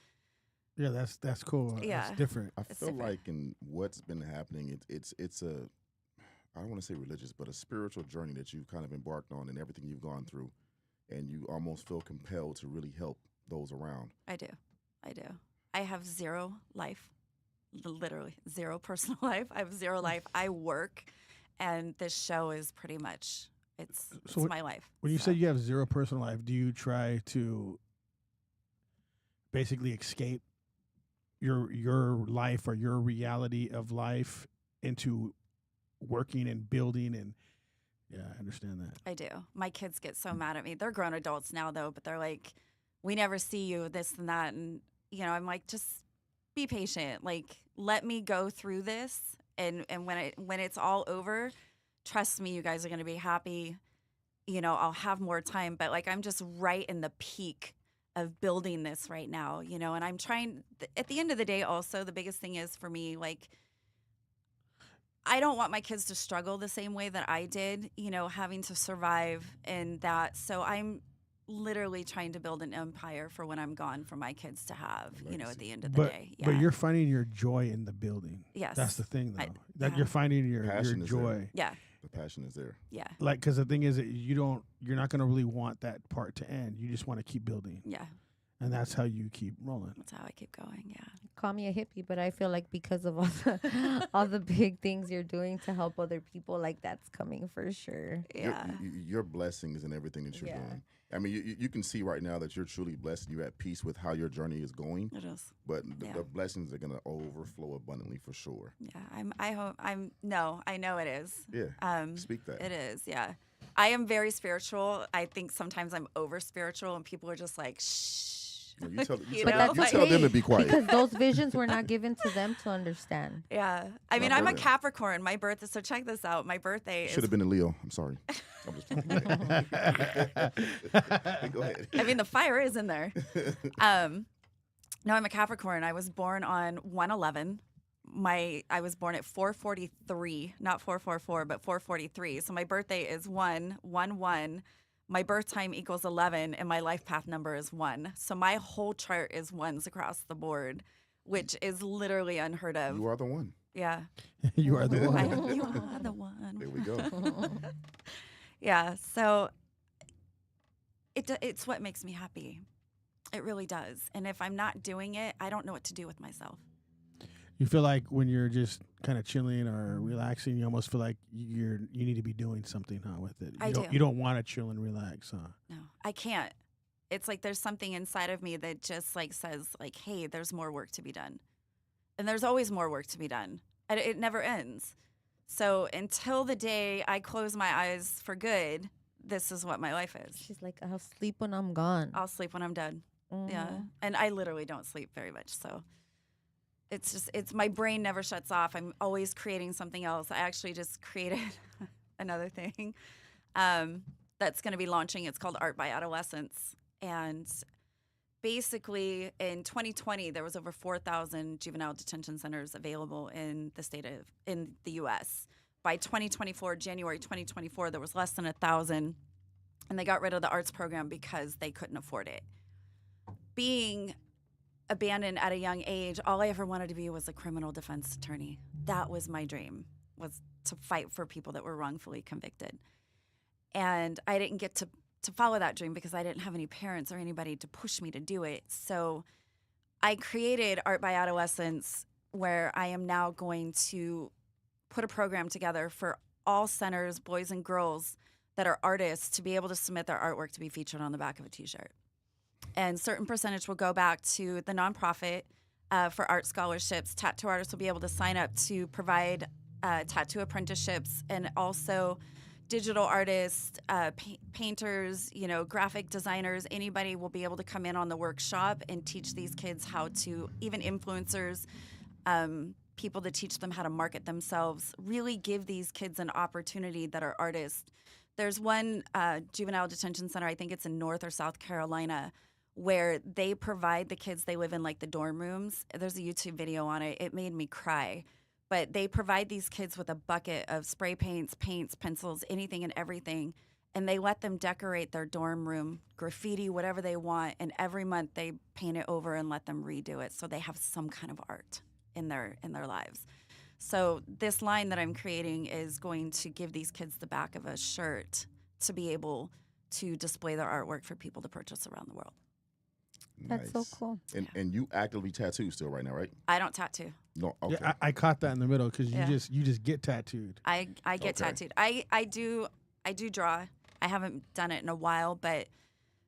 Yeah, that's cool. Yeah. That's different. I It's feel different. like in what's been happening, it's a, I don't want to say religious, but a spiritual journey that you've kind of embarked on and everything you've gone through, and you almost feel compelled to really help those around. I do. I have zero life, literally zero personal life. I have zero life. I work, and this show is pretty much, it's my life. When you So- say you have zero personal life, do you try to basically escape your life or your reality of life into working and building? And yeah, I understand that. I do. My kids get so mad at me. They're grown adults now, though, but they're like, we never see you, this and that. And, I'm like, just be patient. Like, let me go through this. And when it's all over, trust me, you guys are going to be happy. I'll have more time. But, like, I'm just right in the peak of building this right now, and I'm trying, at the end of the day, also, the biggest thing is for me, like, I don't want my kids to struggle the same way that I did, having to survive and that. So I'm literally trying to build an empire for when I'm gone for my kids to have, at the end of the day. Yeah. But you're finding your joy in the building. Yes. That's the thing, though. I- that yeah. you're finding your Passion is there. joy. Yeah. The passion is there. Yeah. Like, because the thing is that you're not going to really want that part to end. You just want to keep building. Yeah. And that's how you keep rolling. That's how I keep going. Yeah. Call me a hippie, but I feel like because of all the big things you're doing to help other people, like that's coming for sure. Yeah. Your blessings and everything that you're Yeah. doing. I mean, you can see right now that you're truly blessed and you're at peace with how your journey is going. It is. But Yeah. the blessings are going to overflow abundantly for sure. Yeah. I know it is. Yeah. Speak that. It is. Yeah. I am very spiritual. I think sometimes I'm over spiritual and people are just like, shh. No, you tell, You you know, tell them to be quiet. Because those visions were not given to them to understand. Yeah. I mean, My I'm a birthday. Capricorn. My birthday. So check this out. My birthday Should is. have been a Leo. I'm sorry. I'm just playing. Go ahead. I mean, the fire is in there. No, I'm a Capricorn. I was born on 1/11. I was born at 4:43, not 4:44, but 4:43. So my birthday is 1/11. My birth time equals 11, and my life path number is 1. So my whole chart is ones across the board, which is literally unheard of. You are the one. Yeah. You are the I, one. you are the one. There we go. Yeah. So it's what makes me happy. It really does. And if I'm not doing it, I don't know what to do with myself. You feel like when you're just kind of chilling or relaxing, you almost feel like you need to be doing something, huh, with it. I do. You don't want to chill and relax, huh? No, I can't. It's like there's something inside of me that just like says like, hey, there's more work to be done. And there's always more work to be done. And it never ends. So until the day I close my eyes for good, this is what my life is. She's like, I'll sleep when I'm gone. I'll sleep when I'm dead. Yeah. Mhm. And I literally don't sleep very much. So it's my brain never shuts off. I'm always creating something else. I actually just created another thing that's going to be launching. It's called Art by Adolescence. And basically in 2020, there was over 4,000 juvenile detention centers available in the U.S. By 2024, January 2024, there was less than 1,000. And they got rid of the arts program because they couldn't afford it. Being abandoned at a young age, all I ever wanted to be was a criminal defense attorney. That was my dream, was to fight for people that were wrongfully convicted. And I didn't get to follow that dream because I didn't have any parents or anybody to push me to do it. So I created Art by Adolescence, where I am now going to put a program together for all centers, boys and girls that are artists, to be able to submit their artwork to be featured on the back of a T-shirt. and certain percentage will go back to the nonprofit for art scholarships. Tattoo artists will be able to sign up to provide tattoo apprenticeships, and also digital artists, painters, graphic designers, anybody will be able to come in on the workshop and teach these kids how to, even influencers, people to teach them how to market themselves, really give these kids an opportunity that are artists. There's one juvenile detention center, I think it's in North or South Carolina, where they provide the kids, they live in like the dorm rooms. There's a YouTube video on it. It made me cry. But they provide these kids with a bucket of spray paints, pencils, anything and everything. And they let them decorate their dorm room, graffiti, whatever they want. And every month they paint it over and let them redo it so they have some kind of art in their lives. So this line that I'm creating is going to give these kids the back of a shirt to be able to display their artwork for people to purchase around the world. That's so Nice. cool. And you actively tattoo still right now, right? I don't tattoo. No, okay. Yeah, I caught that in the middle because Yeah. you just get tattooed. I get Okay. tattooed. I do draw. I haven't done it in a while, but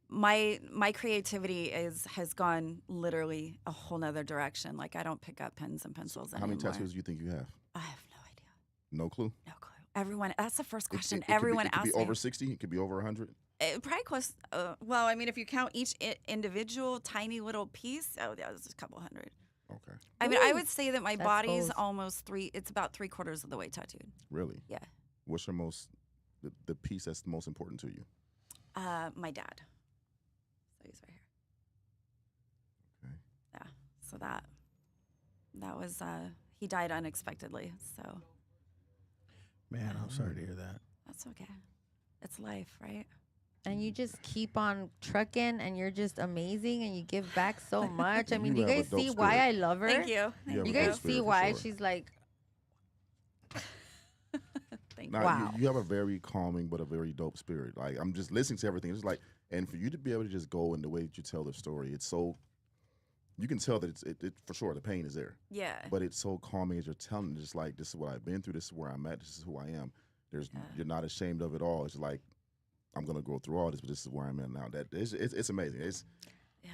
my creativity has gone literally a whole nother direction. Like I don't pick up pens and pencils How anymore. many tattoos do you think you have? I have no idea. No clue. No clue. Everyone, that's the first question It could be- everyone it could asks be me. over 60. It could be over 100. Probably close. Well, I mean, if you count each individual tiny little piece, yeah, it's a couple hundred. Okay. I mean, I Ooh. would say that my That's body's goals. almost it's about 3/4 of the way tattooed. Really? Yeah. What's your the piece that's the most important to you? My dad. So he's right here. Okay. Yeah. So that was he died unexpectedly. So Man, I'm sorry to hear that. that's okay. It's life, right? And you just keep on trucking, and you're just amazing, and you give back so much. I You mean, do you have a guys dope see why spirit. I love her? Thank you. You have Thank a You dope guys spirit see for why sure. she's like, Thank Now, you. Wow. you have a very calming but a very dope spirit. Like I'm just listening to everything. It's like, and for you to be able to just go in the way that you tell the story, it's so. You can tell that it for sure the pain is there, Yeah. but it's so calming as you're telling. Just like this is what I've been through. This is where I'm at. This is who I am. You're not ashamed of it all. It's like I'm gonna go through all this, but this is where I'm at now. It's amazing. It's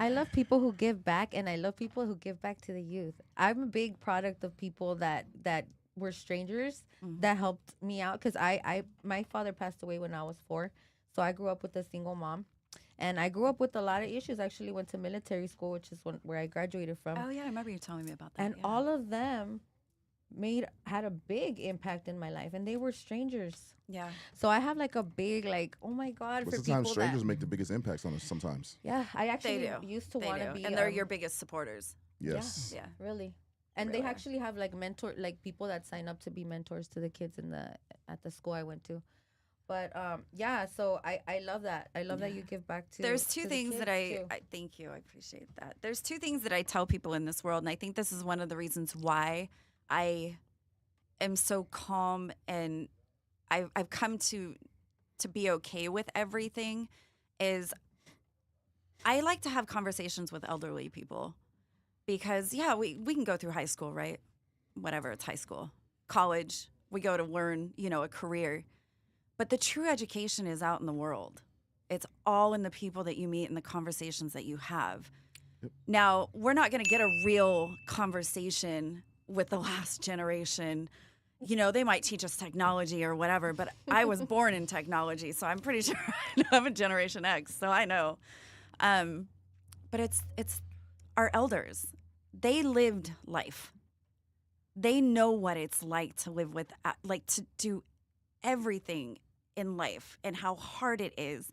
I love people who give back, and I love people who give back to the youth. I'm a big product of people that were strangers Mhm. that helped me out because my father passed away when I was 4, so I grew up with a single mom, and I grew up with a lot of issues. I actually went to military school, which is where I graduated from, Oh yeah, I remember you telling me about that. and yeah. all of them had a big impact in my life, and they were strangers. Yeah. So I have like a big oh my god but for sometimes people strangers that make the biggest impacts on us. Sometimes. yeah I actually do. used to They want do. to be And they're your biggest supporters. Yes. Yeah. really. And Really they are. actually have like people that sign up to be mentors to the kids at the school I went to. But yeah, so I love that. I love that you give back to. There's two to the things that kids, too. I thank you. I appreciate that. There's two things that I tell people in this world, and I think this is one of the reasons why I am so calm and I've come to be okay with everything. Is I like to have conversations with elderly people because we can go through high school, right? Whatever, it's high school, college. We go to learn, a career. But the true education is out in the world. It's all in the people that you meet and the conversations that you have. Yep. Now, we're not going to get a real conversation with the last generation. They might teach us technology or whatever, but I was born in technology, so I'm pretty sure I'm a Generation X, so I know. But it's our elders. They lived life. They know what it's like to live with, like to do everything in life and how hard it is.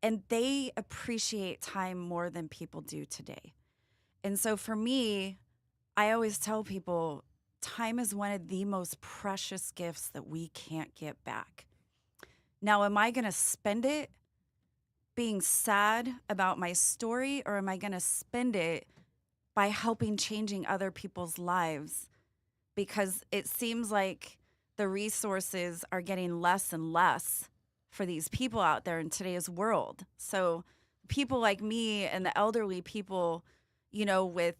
And they appreciate time more than people do today. And so for me, I always tell people time is one of the most precious gifts that we can't get back. Now, am I going to spend it being sad about my story, or am I going to spend it by helping changing other people's lives? Because it seems like the resources are getting less and less for these people out there in today's world. So people like me and the elderly people, with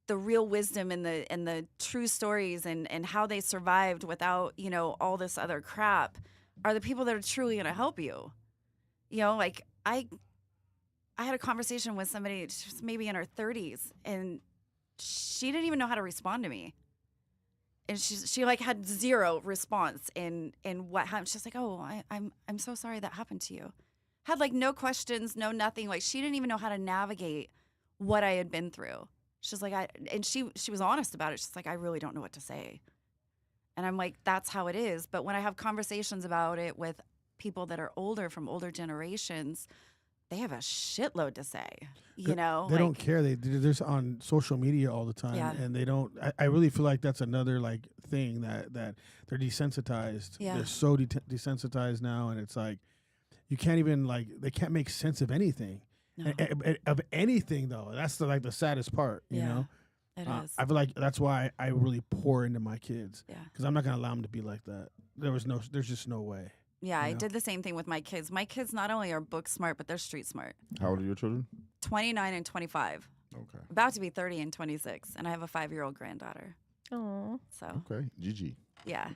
the real wisdom and the true stories and how they survived without, all this other crap, are the people that are truly going to help you. I had a conversation with somebody, she was maybe in her 30s, and she didn't even know how to respond to me. And she like had zero response in what happened. She's like, "Oh, I'm so sorry that happened to you." Had like no questions, no nothing. Like she didn't even know how to navigate what I had been through. She's like, she was honest about it. She's like, "I really don't know what to say." And I'm like, that's how it is. But when I have conversations about it with people that are older, from older generations, they have a shitload to say. You know, They don't care. They're just on social media all the time, Yeah. and they don't. I really feel like that's another like thing that they're desensitized. Yeah. They're so desensitized now, and it's like you can't even like they can't make sense of anything. No. Of anything though. That's the saddest part. You Yeah, know. it is. I feel like that's why I really pour into my kids. Yeah. Because I'm not gonna allow them to be like that. There's just no way. Yeah, I know? did the same thing with my kids. My kids not only are book smart, but they're street smart. How old are your children? 29 and 25. Okay. About to be 30 and 26. And I have a 5-year-old granddaughter. Oh, So, Okay. Gigi. yeah.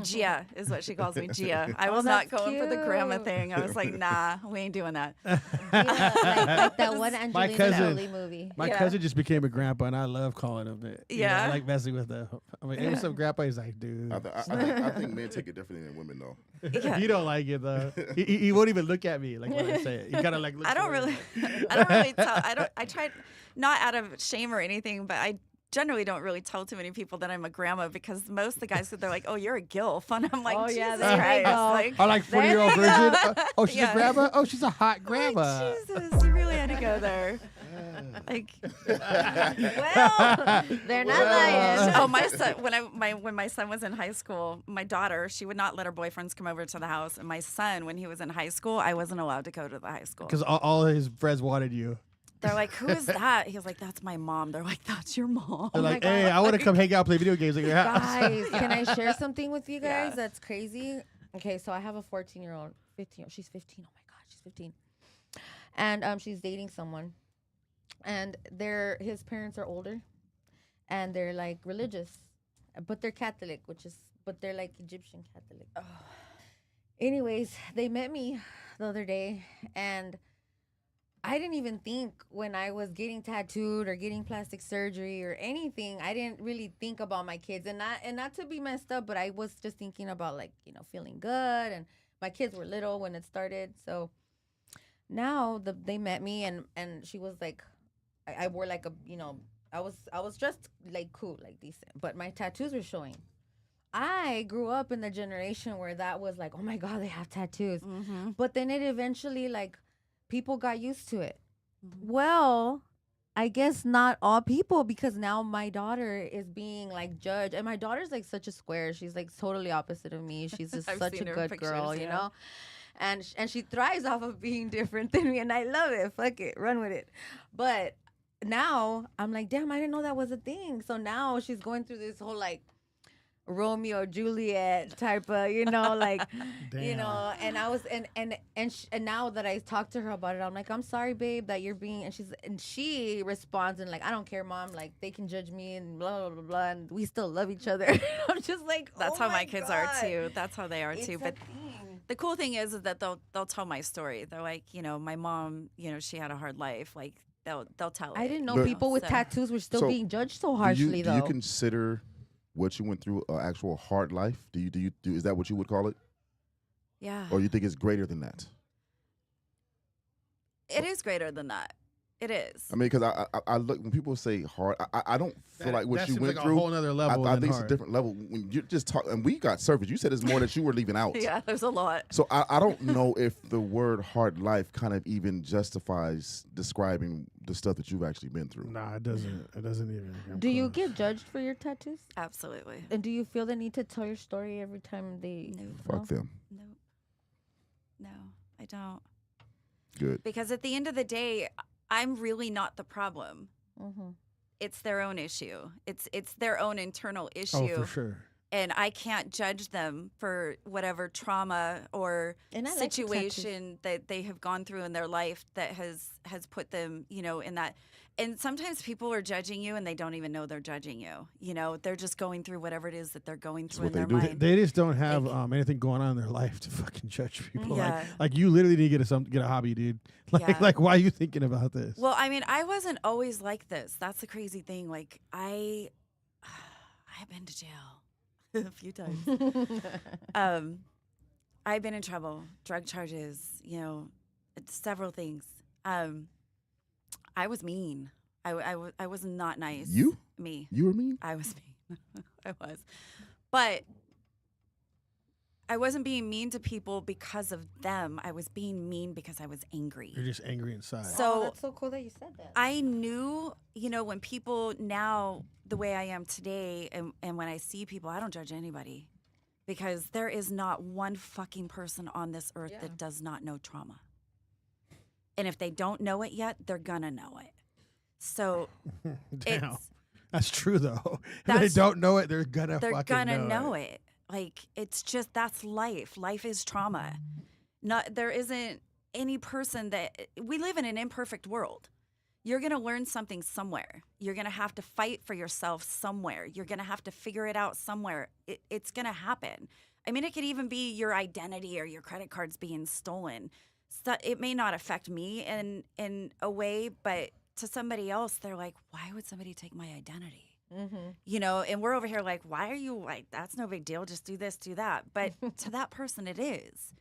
Gia is what she calls me, Gia. I Oh, was not that's going for the grandma cute. thing. I was like, nah, we ain't doing that. like that one Angelina cousin- Jolie movie. My Yeah. cousin just became a grandpa, and I love calling him it. You know, I Yeah. like messing with him. I'm like, hey, what's up, grandpa? He's like, dude. I think men take it differently than women, though. Yeah. You don't like it though. He won't even look at me like when I say it. He kind of like looks I don't away, really, like- I don't really tell. I tried not out of shame or anything, but I generally don't really tell too many people that I'm a grandma because most of the guys, they're like, "Oh, you're a gilf," and I'm like, Oh, yeah, Jesus there you Christ, go. like, Or like There 40-year-old you virgin. go. Oh, she's Yeah. a grandma. Oh, she's a hot grandma. like, Jesus, you really had to go there. Like, Well, they're not lying. oh, my son, when my son was in high school, my daughter, she would not let her boyfriends come over to the house, and my son, when he was in high school, I wasn't allowed to go to the high school. Because all his friends wanted you. They're like, "Who is that?" He was like, "That's my mom." They're like, "That's your mom." They're my like, hey, God. I want to come hang out, play video games at your house. Guys, can I share something with you guys Yeah. that's crazy? Okay, so I have a 14-year-old, 15. She's 15. Oh my God, she's 15. And she's dating someone. And his parents are older, and they're like religious, but they're Catholic, but they're like Egyptian Catholic. Anyways, they met me the other day, and I didn't even think when I was getting tattooed or getting plastic surgery or anything, I didn't really think about my kids, and not to be messed up, but I was just thinking about like, feeling good, and my kids were little when it started. So now they met me, and she was like, I wore like I was dressed like cool, like decent, but my tattoos were showing. I grew up in the generation where that was like, oh my God, they have tattoos. Mm-hmm. But then it eventually, like, people got used to it. Well, I guess not all people, because now my daughter is being like judged, and my daughter's like such a square. She's like totally opposite of me. She's just I've such a seen her good girl, pictures, you yeah. know. And she thrives off of being different than me, and I love it. Fuck it, run with it. But now I'm like, damn, I didn't know that was a thing. So now she's going through this whole like Romeo Juliet type of, like, and I was and now that I talked to her about it, I'm like, I'm sorry, babe, that you're being, and she responds and like, I don't care, mom, like they can judge me and blah blah blah, blah, and we still love each other. I'm just like, That's oh how my kids are God. too. That's how they are It's too. a But thing. the cool thing is that they'll tell my story. They're like, my mom, she had a hard life. Like they'll tell it. I didn't know But- people with So- tattoos were still So, being judged so Do harshly, you though. consider what you went through an actual hard life? Do you is that what you would call it, Yeah, or you think it's greater than that? it is greater than that. It is. I mean, because I look when people say hard, I don't feel like what that you seems went like through. a whole nother level. I than think it's hard. a different level when you just talk. And we got surface. You said it's more that you were leaving out. Yeah, there's a lot. So I don't know if the word hard life kind of even justifies describing the stuff that you've actually been through. Nah, it doesn't. It doesn't even. come Do you close. get judged for your tattoos? Absolutely. And do you feel the need to tell your story every time they? No. Fuck them. No, I don't. Good. Because at the end of the day, I'm really not the problem. Mm-hmm. It's their own issue. It's their own internal issue. Oh, for sure. and I can't judge them for whatever trauma or And I like the situation that they have gone through in their life that has put them, in that. And sometimes people are judging you and they don't even know they're judging you. They're just going through whatever it is that they're going through in what they their do. mind. They just don't have Like- anything going on in their life to fucking judge people. Yeah. Like you literally need to get a hobby, dude. Like Yeah. like why are you thinking about this? Well, I mean, I wasn't always like this. That's the crazy thing. Like I have been to jail a few times. I've been in trouble, drug charges, several things. I was mean. I was not nice. You? Me. You or me? I was mean. I was. But I wasn't being mean to people because of them. I was being mean because I was angry. You're just angry inside. So- that's so cool that you said that. I knew, when people now, the way I am today, and when I see people, I don't judge anybody because there is not one fucking person on this earth Yeah. that does not know trauma. And if they don't know it yet, they're gonna know it. So Damn. it's, That's true though. If they That's- don't know it, they're gonna they're fucking gonna know know it. Like, it's just, that's life. Life is trauma. There isn't any person we live in an imperfect world. You're going to learn something somewhere. You're going to have to fight for yourself somewhere. You're going to have to figure it out somewhere. It's going to happen. I mean, it could even be your identity or your credit cards being stolen. So it may not affect me in a way, but to somebody else, they're like, why would somebody take my identity? And we're over here like, why are you like, that's no big deal. Just do this, do that. But to that person, it is.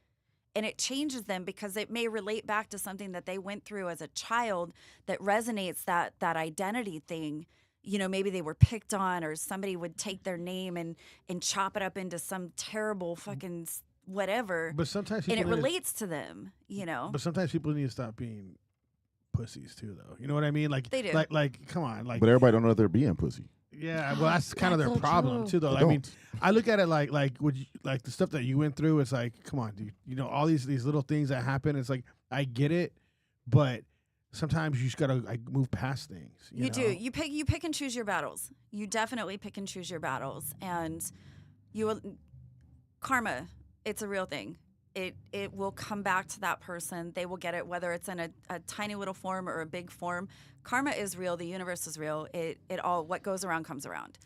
And it changes them because it may relate back to something that they went through as a child that resonates, that identity thing. Maybe they were picked on or somebody would take their name and chop it up into some terrible fucking whatever. But sometimes And people it need to- relates to them, But sometimes people need to stop being pussies too, though. You know what I mean? Like They do. Like come on, like But everybody don't know they're being pussy. yeah. Well, that's kind of That's their so problem true. too, though. They I mean, don't. I look at it like would you, like the stuff that you went through. It's like, come on, dude. All these little things that happen. It's like I get it, but sometimes you just gotta like move past things. You do. know? You pick and choose your battles. You definitely pick and choose your battles, and you will. Karma, it's a real thing. It will come back to that person. They will get it, whether it's in a tiny little form or a big form. Karma is real. The universe is real. It all, what goes around comes around.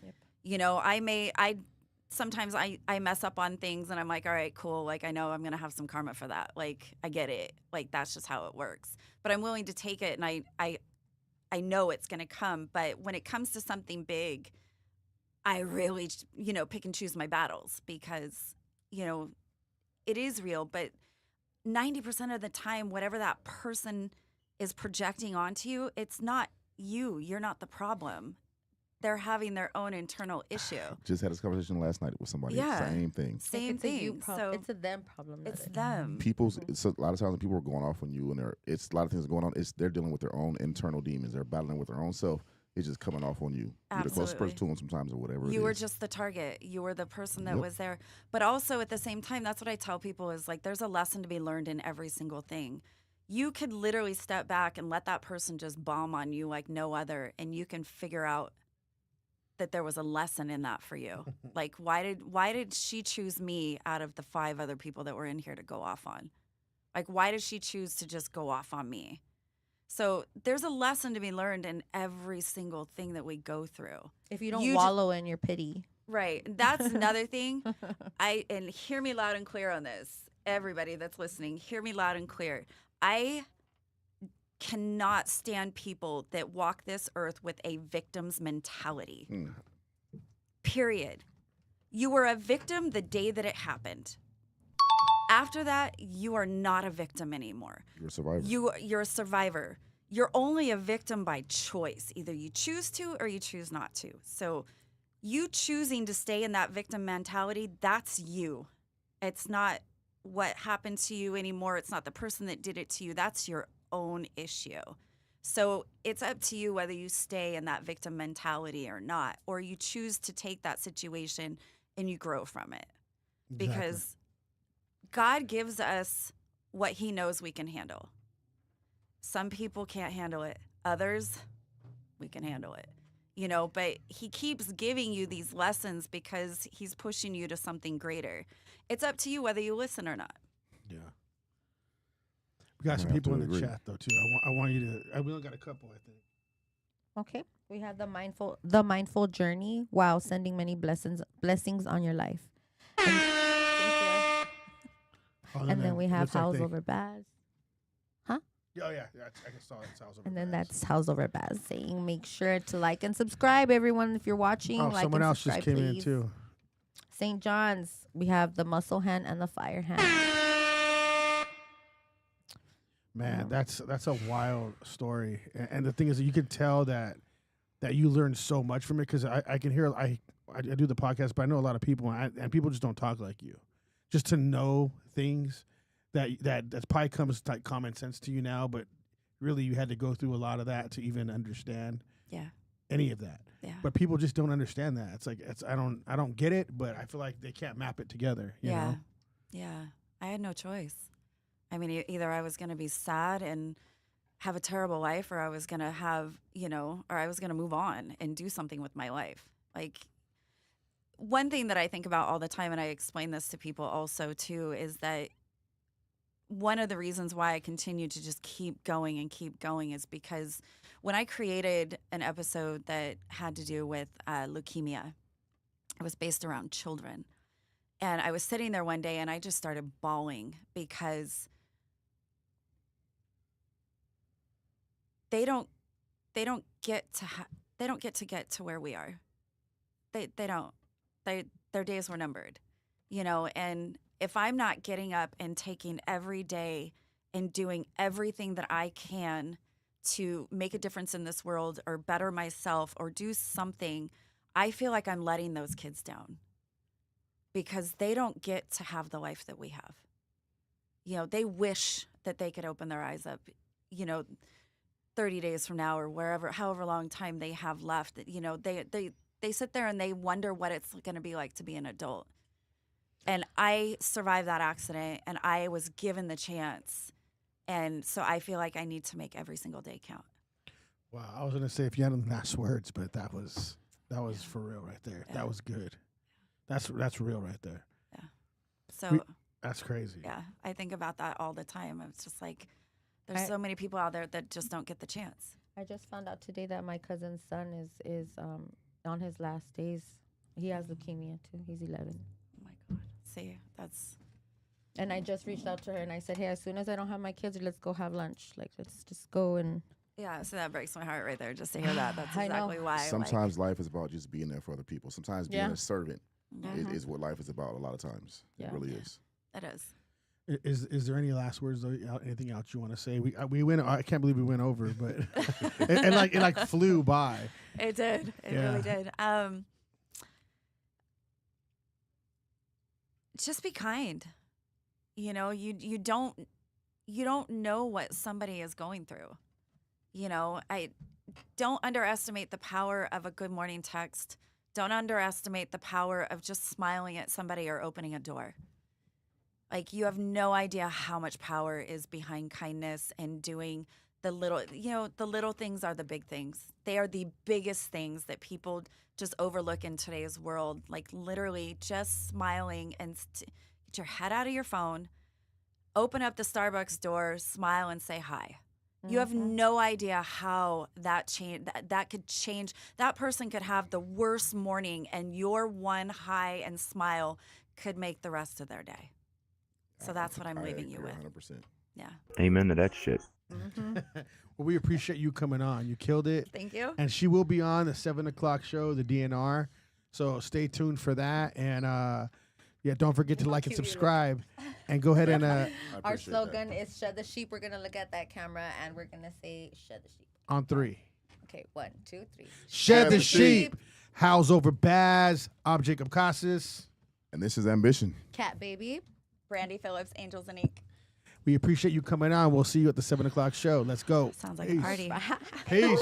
Yep. Sometimes I mess up on things and I'm like, all right, cool. Like, I know I'm going to have some karma for that. Like, I get it. Like, that's just how it works. But I'm willing to take it, and I know it's going to come. But when it comes to something big, I really, pick and choose my battles because, it is real. But 90% of the time, whatever that person is projecting onto you, it's not you. You're not the problem. They're having their own internal issue. Just had this conversation last night with somebody. Yeah. Same thing. Same it's a you thing. problem. So It's a them problem. not it's a- them. People's it's a lot of times when people are going off on you and it's a lot of things going on. It's they're dealing with their own internal demons. They're battling with their own self. It's just coming off on you. You're the closest person Absolutely. to them sometimes or whatever. You it were is. just the target. You were the person that Yep. was there. But also at the same time, that's what I tell people is like, there's a lesson to be learned in every single thing. You could literally step back and let that person just bomb on you like no other, and you can figure out that there was a lesson in that for you. Like, why did she choose me out of the 5 other people that were in here to go off on? Like, why did she choose to just go off on me? So there's a lesson to be learned in every single thing that we go through. If you don't You ju- wallow in your pity. Right. That's another thing. And hear me loud and clear on this. Everybody that's listening, hear me loud and clear. I cannot stand people that walk this earth with a victim's mentality. Mm. Period. You were a victim the day that it happened. After that, you are not a victim anymore. You're a survivor. You're a survivor. You're only a victim by choice. Either you choose to or you choose not to. So you choosing to stay in that victim mentality, that's you. It's not what happened to you anymore. It's not the person that did it to you. That's your own issue. So it's up to you whether you stay in that victim mentality or not, or you choose to take that situation and you grow from it. Because God gives us what he knows we can handle. Some people can't handle it. Others, we can handle it. but he keeps giving you these lessons because he's pushing you to something greater. It's up to you whether you listen or not. Yeah. We got some I people in the absolutely agree. chat though too. I want you to. We only got a couple, I think. Okay. We have the mindful journey while sending many blessings on your life. Oh, And then we have looks like Howls they- over Baaz. Oh yeah, I can saw it. Howls over And then Baaz. that's Howls over Baaz saying, make sure to like and subscribe, everyone, if you're watching. Oh, like someone and else just subscribe, came in please. too. St. John's, we have the muscle hand and the fire hand. Man, that's a wild story, and the thing is, that you can tell that you learn so much from it because I can hear I do the podcast, but I know a lot of people, and people just don't talk like you. Just to know things that probably comes like common sense to you now, but really you had to go through a lot of that to even understand Yeah. any of that. Yeah. But people just don't understand that. It's like I don't get it, but I feel like they can't map it together. You know? Yeah. I had no choice. I mean, either I was going to be sad and have a terrible life, or I was going to have, or I was going to move on and do something with my life. Like, one thing that I think about all the time, and I explain this to people also too, is that one of the reasons why I continue to just keep going is because when I created an episode that had to do with leukemia, it was based around children. And I was sitting there one day and I just started bawling because they don't get to get to where we are. They don't. Their days were numbered, and if I'm not getting up and taking every day and doing everything that I can to make a difference in this world or better myself or do something, I feel like I'm letting those kids down because they don't get to have the life that we have. They wish that they could open their eyes up, 30 days from now or however long time they have left. They sit there and they wonder what it's going to be like to be an adult. And I survived that accident and I was given the chance. And so I feel like I need to make every single day count. Wow, I was gonna say if you had any last words, but that was for real right there. Yeah. That was good. That's real right there. Yeah. So That's crazy. yeah, I think about that all the time. It's just like there's so many people out there that just don't get the chance. I just found out today that my cousin's son is on his last days. He has leukemia too. He's 11. Oh my God. See, that's. And I just reached out to her and I said, hey, as soon as I don't have my kids, let's go have lunch. Like, let's just go and. Yeah, so that breaks my heart right there just to hear that. That's I know. exactly why. Sometimes life is about just being there for other people. Sometimes being Yeah. a servant Mhm. is what life is about a lot of times. Yeah. It really Yeah. is. It is. Is there any last words though? Anything else you want to say? We went. I can't believe we went over, but it like flew by. It did. It Yeah. really did. Just be kind. You don't know what somebody is going through. I don't underestimate the power of a good morning text. Don't underestimate the power of just smiling at somebody or opening a door. Like, you have no idea how much power is behind kindness and doing the little things are the big things. They are the biggest things that people just overlook in today's world. Like, literally just smiling and get your head out of your phone, open up the Starbucks door, smile and say hi. You have no idea how that could change. That person could have the worst morning and your one hi and smile could make the rest of their day. So that's what I'm leaving you with. 100%. Yeah. Amen to that shit. Well, we appreciate you coming on. You killed it. Thank you. And she will be on the 7:00 show, the DNR. So stay tuned for that. And don't forget to like and subscribe. And go ahead and Our appreciate slogan is shed the sheep. We're going to look at that camera and we're going to say shed the sheep. on 3. Okay, 1, 2, 3. Shed the sheep. Howls over Baaz. I'm Jacob Casas. And this is Ambition. Cat baby. Brandie Phillips, Angels and Ink. We appreciate you coming on. We'll see you at the 7:00 show. Let's go. Sounds like Peace. a party. Peace.